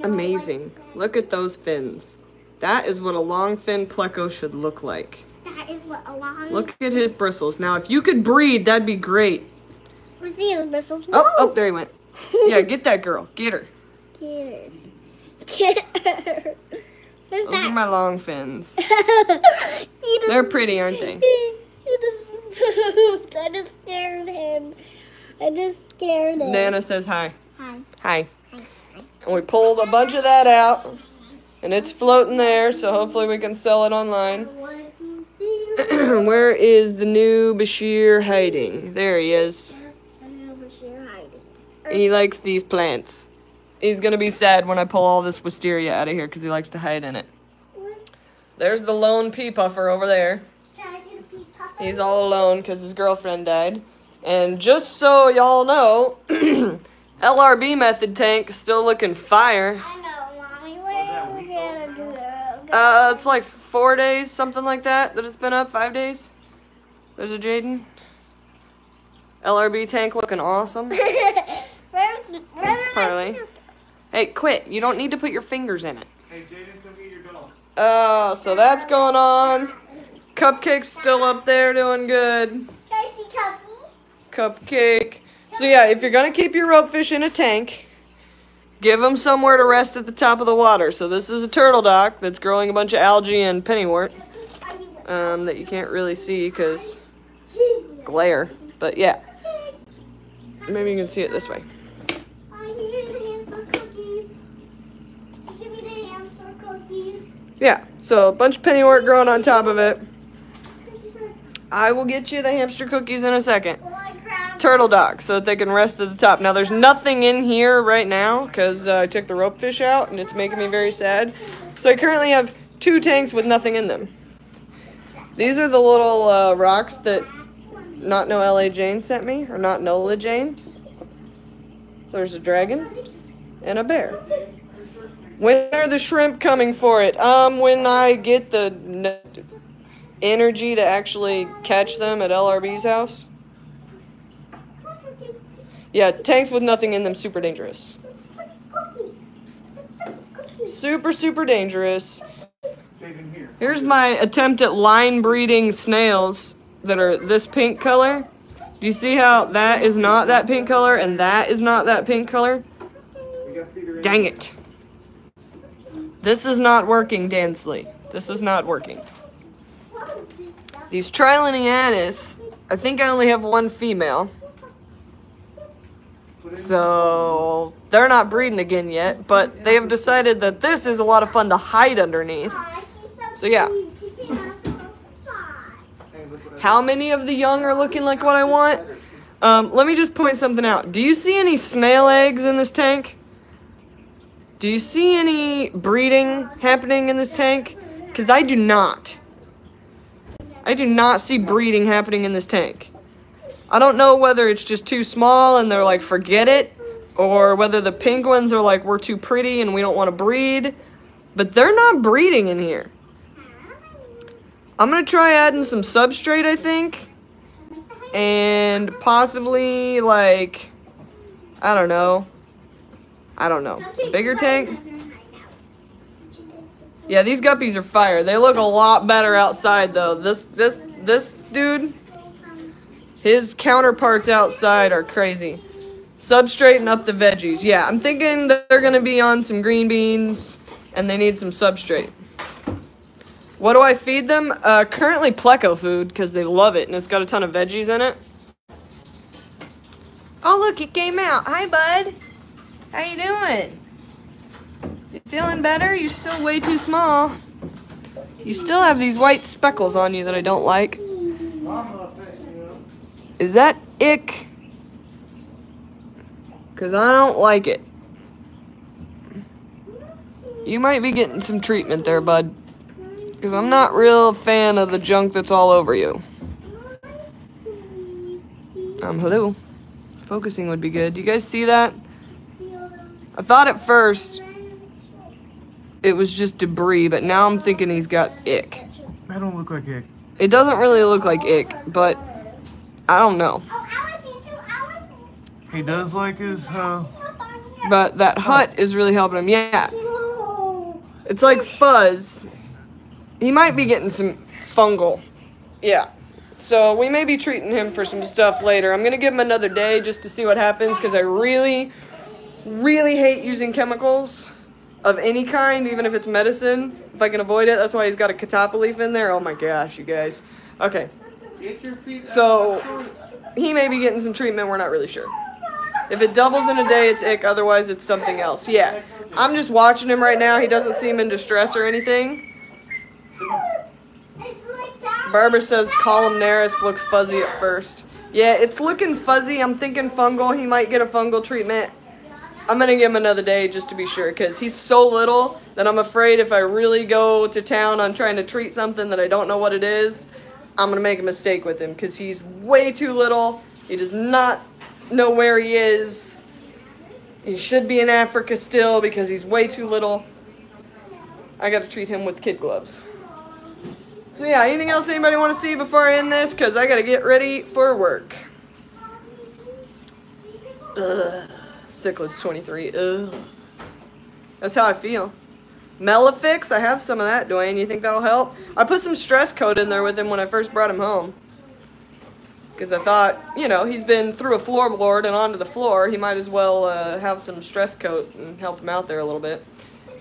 Amazing. Look at those fins. That is what a longfin pleco should look like. That is what a long. Look at his bristles. Now, if you could breed, that'd be great. We see his bristles. Oh, there he went. Yeah, get that girl. Get her. Get her. Get her. Where's Those that? are my long fins. They're pretty, aren't they? He just moved. I just scared him. Nana says hi. Hi. Hi. And we pulled a bunch of that out. And it's floating there, so hopefully we can sell it online. Where is the new Bashir hiding? There he is. He likes these plants. He's going to be sad when I pull all this wisteria out of here because he likes to hide in it. There's the lone pea puffer over there. He's all alone because his girlfriend died. And just so y'all know, LRB method tank is still looking fire. I know, Mommy. When are we gonna do it? It's like 4 days, something like that it's been up. 5 days. There's a Jaden. LRB tank looking awesome. Thanks, Parley. Hey, quit. You don't need to put your fingers in it. Hey, Jaden, come get your doll. So that's going on. Cupcake's still up there doing good. Tracy Cupcake. Cupcake. So yeah, if you're going to keep your rope fish in a tank, give them somewhere to rest at the top of the water. So this is a turtle dock that's growing a bunch of algae and pennywort that you can't really see because glare. But yeah, maybe you can see it this way. Yeah, so a bunch of pennywort growing on top of it. I will get you the hamster cookies in a second. Turtle dock so that they can rest at the top. Now there's nothing in here right now because I took the rope fish out and it's making me very sad. So I currently have 2 tanks with nothing in them. These are the little rocks that Not No LA Jane sent me, or Not Nola Jane. There's a dragon and a bear. When are the shrimp coming for it? When I get the energy to actually catch them at LRB's house. Yeah, tanks with nothing in them, super dangerous. Super, super dangerous. Here's my attempt at line breeding snails that are this pink color. Do you see how that is not that pink color and that is not that pink color? Dang it. This is not working, Dansley. This is not working. These Trilinianis, I think I only have 1 female. So, they're not breeding again yet, but they have decided that this is a lot of fun to hide underneath. So yeah. how many of the young are looking like what I want. Let me just point something out. Do you see any snail eggs in this tank? Do you see any breeding happening in this tank? Because I do not. I do not see breeding happening in this tank. I don't know whether it's just too small and they're like, forget it, or whether the penguins are like, we're too pretty and we don't want to breed. But they're not breeding in here. I'm going to try adding some substrate, I think. And possibly, like, I don't know. A bigger tank? Yeah, these guppies are fire. They look a lot better outside, though. This dude, his counterparts outside are crazy. Substrate and up the veggies. Yeah, I'm thinking that they're going to be on some green beans, and they need some substrate. What do I feed them? Currently Pleco food, because they love it, and it's got a ton of veggies in it. Oh, look, it came out. Hi, bud. How you doing? You feeling better? You're still way too small. You still have these white speckles on you that I don't like. Is that ick? Because I don't like it. You might be getting some treatment there, bud. Because I'm not real fan of the junk that's all over you. Hello. Focusing would be good. Do you guys see that? I thought at first it was just debris, but now I'm thinking he's got ick. That don't look like ick. It doesn't really look like ick, but I don't know. He does like his, But that hut is really helping him. Yeah. It's like fuzz. He might be getting some fungal. Yeah. So we may be treating him for some stuff later. I'm going to give him another day just to see what happens, because I really hate using chemicals of any kind, even if it's medicine. If I can avoid it, that's why he's got a catappa leaf in there. Oh my gosh, you guys. Okay. So he may be getting some treatment. We're not really sure. If it doubles in a day, it's ick. Otherwise, it's something else. Yeah. I'm just watching him right now. He doesn't seem in distress or anything. Barbara says columnaris looks fuzzy at first. Yeah, it's looking fuzzy. I'm thinking fungal. He might get a fungal treatment. I'm going to give him another day just to be sure, because he's so little that I'm afraid if I really go to town on trying to treat something that I don't know what it is, I'm going to make a mistake with him, because he's way too little. He does not know where he is. He should be in Africa still because he's way too little. I got to treat him with kid gloves. So yeah, anything else anybody want to see before I end this? Because I got to get ready for work. Ugh. Cichlids 23. Ugh. That's how I feel. Melifix, I have some of that, Dwayne. You think that'll help? I put some stress coat in there with him when I first brought him home. Because I thought, you know, he's been through a floorboard and onto the floor. He might as well have some stress coat and help him out there a little bit.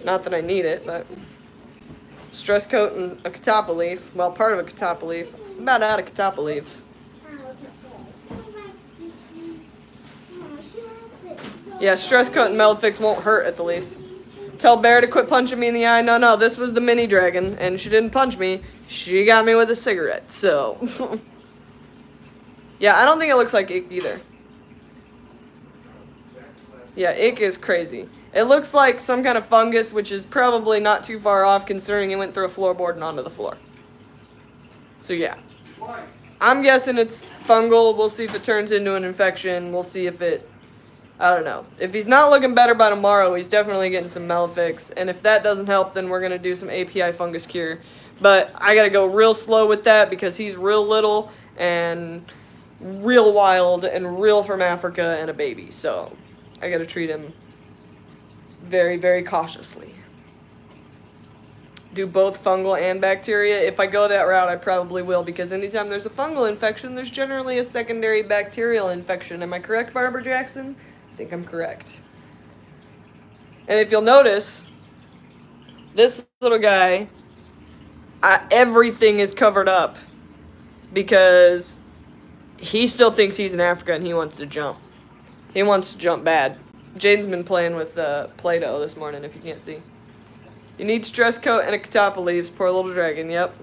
Not that I need it, but... stress coat and a catappa leaf. Well, part of a catappa leaf. I'm about out of catappa leaves. Yeah, stress coat and Melifix won't hurt at the least. Tell Bear to quit punching me in the eye. No, this was the mini dragon, and she didn't punch me. She got me with a cigarette, so... yeah, I don't think it looks like ick either. Yeah, ick is crazy. It looks like some kind of fungus, which is probably not too far off considering it went through a floorboard and onto the floor. So yeah. I'm guessing it's fungal. We'll see if it turns into an infection. We'll see if it... I don't know. If he's not looking better by tomorrow, he's definitely getting some Melifix. And if that doesn't help, then we're going to do some API fungus cure. But I got to go real slow with that because he's real little and real wild and real from Africa and a baby. So I got to treat him very, very cautiously. Do both fungal and bacteria. If I go that route, I probably will, because anytime there's a fungal infection, there's generally a secondary bacterial infection. Am I correct, Barbara Jackson? I think I'm correct. And if you'll notice, this little guy, everything is covered up because he still thinks he's in Africa and he wants to jump. He wants to jump bad. Jaden's been playing with Play-Doh this morning, if you can't see. You need stress coat and a catappa leaves, poor little dragon, yep.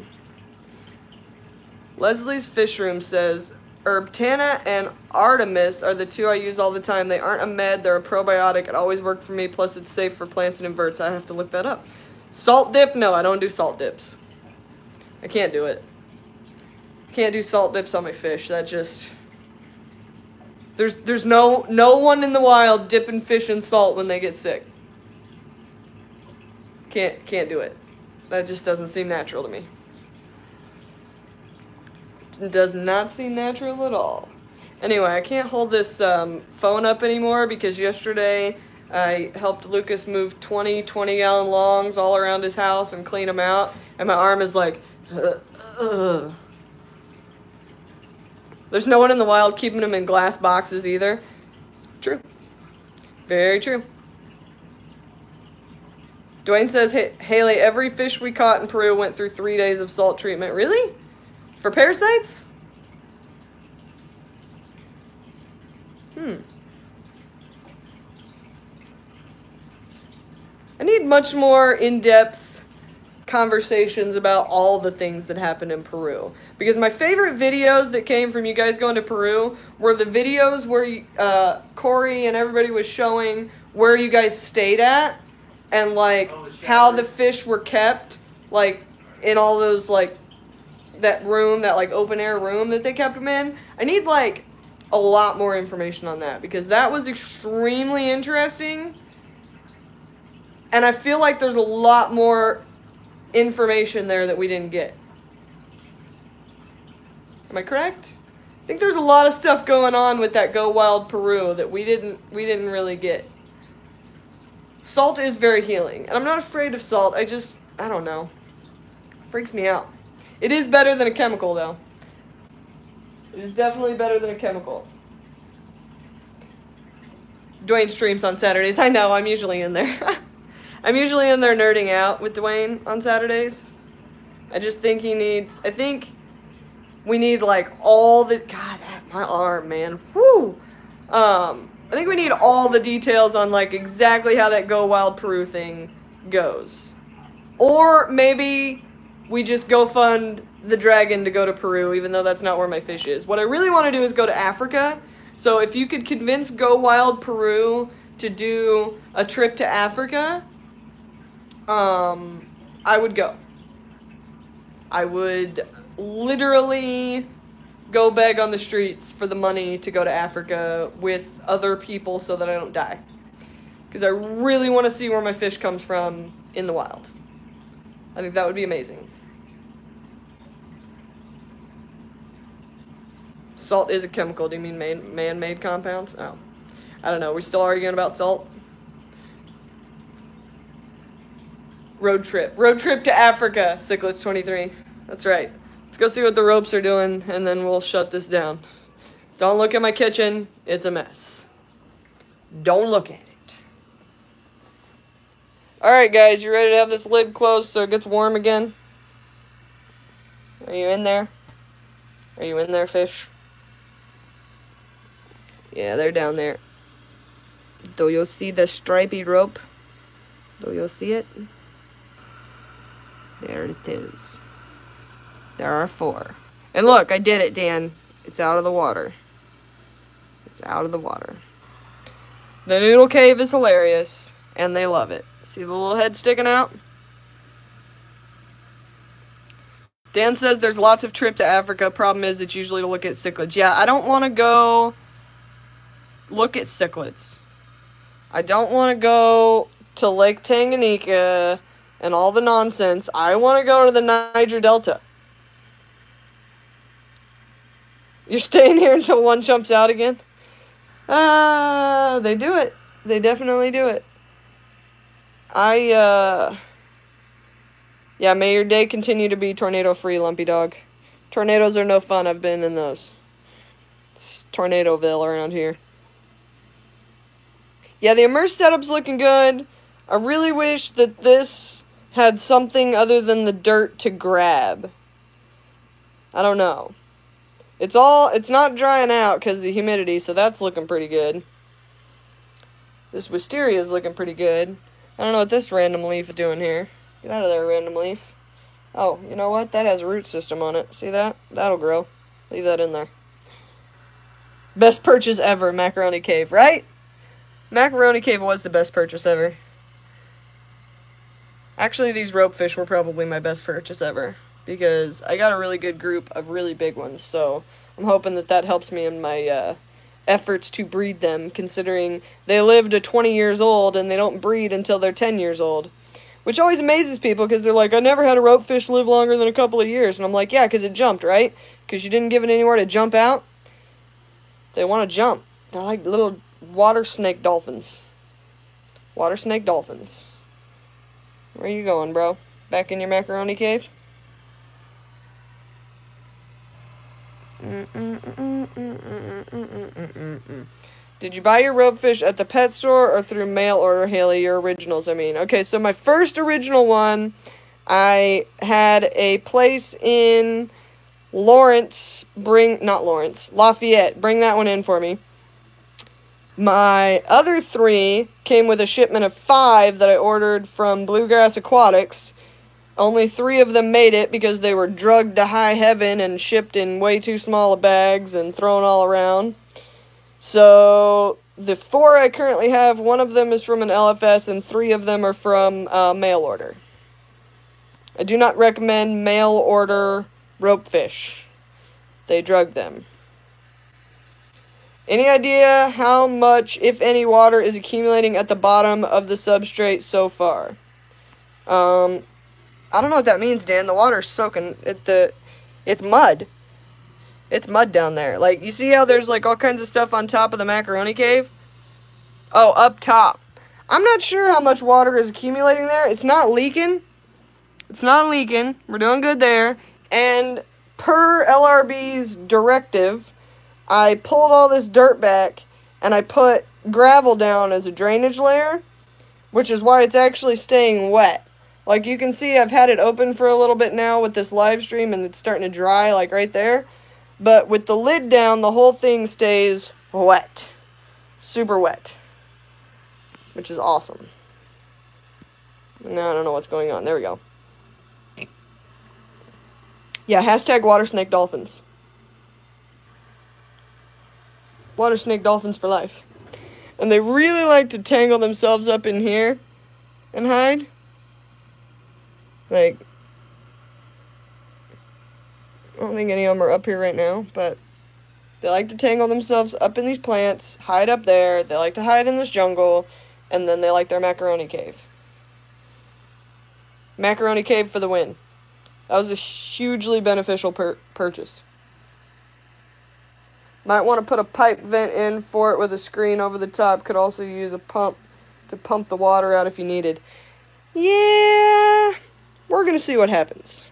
Leslie's Fish Room says, Herbtana and Artemis are the two I use all the time. They aren't a med, they're a probiotic. It always worked for me, plus it's safe for plants and inverts. I have to look that up. Salt dip? No, I don't do salt dips. I can't do it. I can't do salt dips on my fish. That just... There's no one in the wild dipping fish in salt when they get sick. Can't do it. That just doesn't seem natural to me. It does not seem natural at all. Anyway, I can't hold this phone up anymore because yesterday I helped Lucas move 20-gallon longs all around his house and clean them out, and my arm is like, There's no one in the wild keeping them in glass boxes either. True. Very true. Dwayne says, hey, Haley, every fish we caught in Peru went through 3 days of salt treatment. Really? For parasites? I need much more in-depth conversations about all the things that happened in Peru. Because my favorite videos that came from you guys going to Peru were the videos where Corey and everybody was showing where you guys stayed at and, like, how the fish were kept, like, in all those, like, that room, that, like, open-air room that they kept them in. I need, like, a lot more information on that because that was extremely interesting. And I feel like there's a lot more information there that we didn't get. Am I correct? I think there's a lot of stuff going on with that Go Wild Peru that we didn't really get. Salt is very healing, and I'm not afraid of salt. I don't know. It freaks me out. It is better than a chemical, though. It is definitely better than a chemical. Dwayne streams on Saturdays. I know, I'm usually in there. I'm usually in there nerding out with Dwayne on Saturdays. I just think I think we need, like, all the... God, my arm, man. Whew! I think we need all the details on, like, exactly how that Go Wild Peru thing goes. Or maybe we just go fund the dragon to go to Peru, even though that's not where my fish is. What I really want to do is go to Africa. So if you could convince Go Wild Peru to do a trip to Africa, I would go. I would literally go beg on the streets for the money to go to Africa with other people so that I don't die. Because I really want to see where my fish comes from in the wild. I think that would be amazing. Salt is a chemical. Do you mean man-made compounds? Oh. I don't know. We're still arguing about salt? Road trip. Road trip to Africa, Cichlets23. That's right. Let's go see what the ropes are doing, and then we'll shut this down. Don't look at my kitchen. It's a mess. Don't look at it. Alright, guys. You ready to have this lid closed so it gets warm again? Are you in there? Are you in there, fish? Yeah, they're down there. Do you see the stripy rope? Do you see it? There it is. There are 4. And look, I did it, Dan. It's out of the water. It's out of the water. The noodle cave is hilarious, and they love it. See the little head sticking out? Dan says there's lots of trip to Africa. Problem is, it's usually to look at cichlids. Yeah, I don't want to go look at cichlids. I don't want to go to Lake Tanganyika and all the nonsense. I want to go to the Niger Delta. You're staying here until one jumps out again? They do it. They definitely do it. Yeah, may your day continue to be tornado-free, Lumpy Dog. Tornadoes are no fun. I've been in those. It's Tornadoville around here. Yeah, the immersed setup's looking good. I really wish that this had something other than the dirt to grab. I don't know. It's not drying out because of the humidity, so that's looking pretty good. This Wisteria is looking pretty good. I don't know what this random leaf is doing here. Get out of there, random leaf. Oh, you know what? That has a root system on it. See that? That'll grow. Leave that in there. Best purchase ever, Macaroni Cave, right? Macaroni Cave was the best purchase ever. Actually, these rope fish were probably my best purchase ever, because I got a really good group of really big ones, so I'm hoping that that helps me in my efforts to breed them, considering they live to 20 years old and they don't breed until they're 10 years old. Which always amazes people, because they're like, I never had a rope fish live longer than a couple of years. And I'm like, yeah, because it jumped, right? Because you didn't give it anywhere to jump out. They want to jump. They're like little water snake dolphins. Water snake dolphins. Where you going, bro? Back in your macaroni cave? Did you buy your rope fish at the pet store or through mail order, Haley? Your originals, I mean. Okay, so my first original one, I had a place in Lafayette. Bring that one in for me. My other 3 came with a shipment of 5 that I ordered from Bluegrass Aquatics. Only 3 of them made it because they were drugged to high heaven and shipped in way too small bags and thrown all around. So, the 4 I currently have, 1 of them is from an LFS and 3 of them are from mail order. I do not recommend mail order rope fish. They drug them. Any idea how much, if any, water is accumulating at the bottom of the substrate so far? I don't know what that means, Dan. The water's soaking. It's mud. It's mud down there. Like, you see how there's, like, all kinds of stuff on top of the macaroni cave? Oh, up top. I'm not sure how much water is accumulating there. It's not leaking. It's not leaking. We're doing good there. And per LRB's directive, I pulled all this dirt back, and I put gravel down as a drainage layer, which is why it's actually staying wet. Like, you can see I've had it open for a little bit now with this live stream, and it's starting to dry, like, right there. But with the lid down, the whole thing stays wet. Super wet. Which is awesome. Now I don't know what's going on. There we go. Yeah, hashtag water snake dolphins. Water snake dolphins for life. And they really like to tangle themselves up in here and hide. Like, I don't think any of them are up here right now, but they like to tangle themselves up in these plants, hide up there. They like to hide in this jungle, and then they like their macaroni cave. Macaroni cave for the win. That was a hugely beneficial purchase. Might want to put a pipe vent in for it with a screen over the top. Could also use a pump to pump the water out if you needed. Yeah, we're going to see what happens.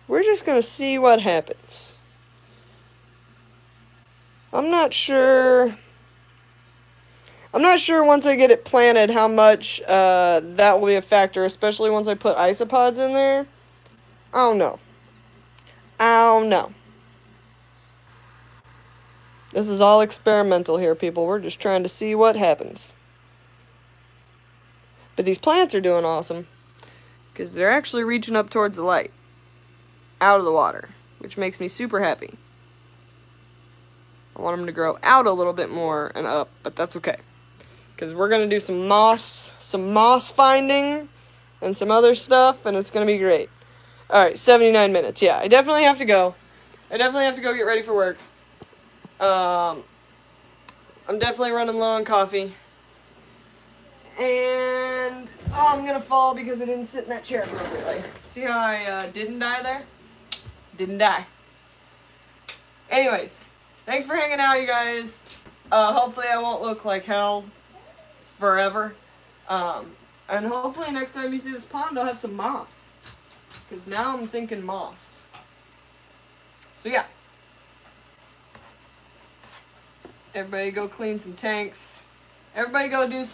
We're just going to see what happens. I'm not sure once I get it planted how much that will be a factor, especially once I put isopods in there. I don't know. This is all experimental here, people. We're just trying to see what happens. But these plants are doing awesome, because they're actually reaching up towards the light, out of the water, which makes me super happy. I want them to grow out a little bit more and up, but that's okay. Because we're going to do some moss finding and some other stuff, and it's going to be great. Alright, 79 minutes. Yeah, I definitely have to go. I definitely have to go get ready for work. I'm definitely running low on coffee. And I'm going to fall because I didn't sit in that chair appropriately. See how I didn't die there? Didn't die. Anyways, thanks for hanging out, you guys. Hopefully I won't look like hell forever. And hopefully next time you see this pond, I'll have some moss. Because now I'm thinking moss. So yeah. Everybody go clean some tanks. Everybody go do some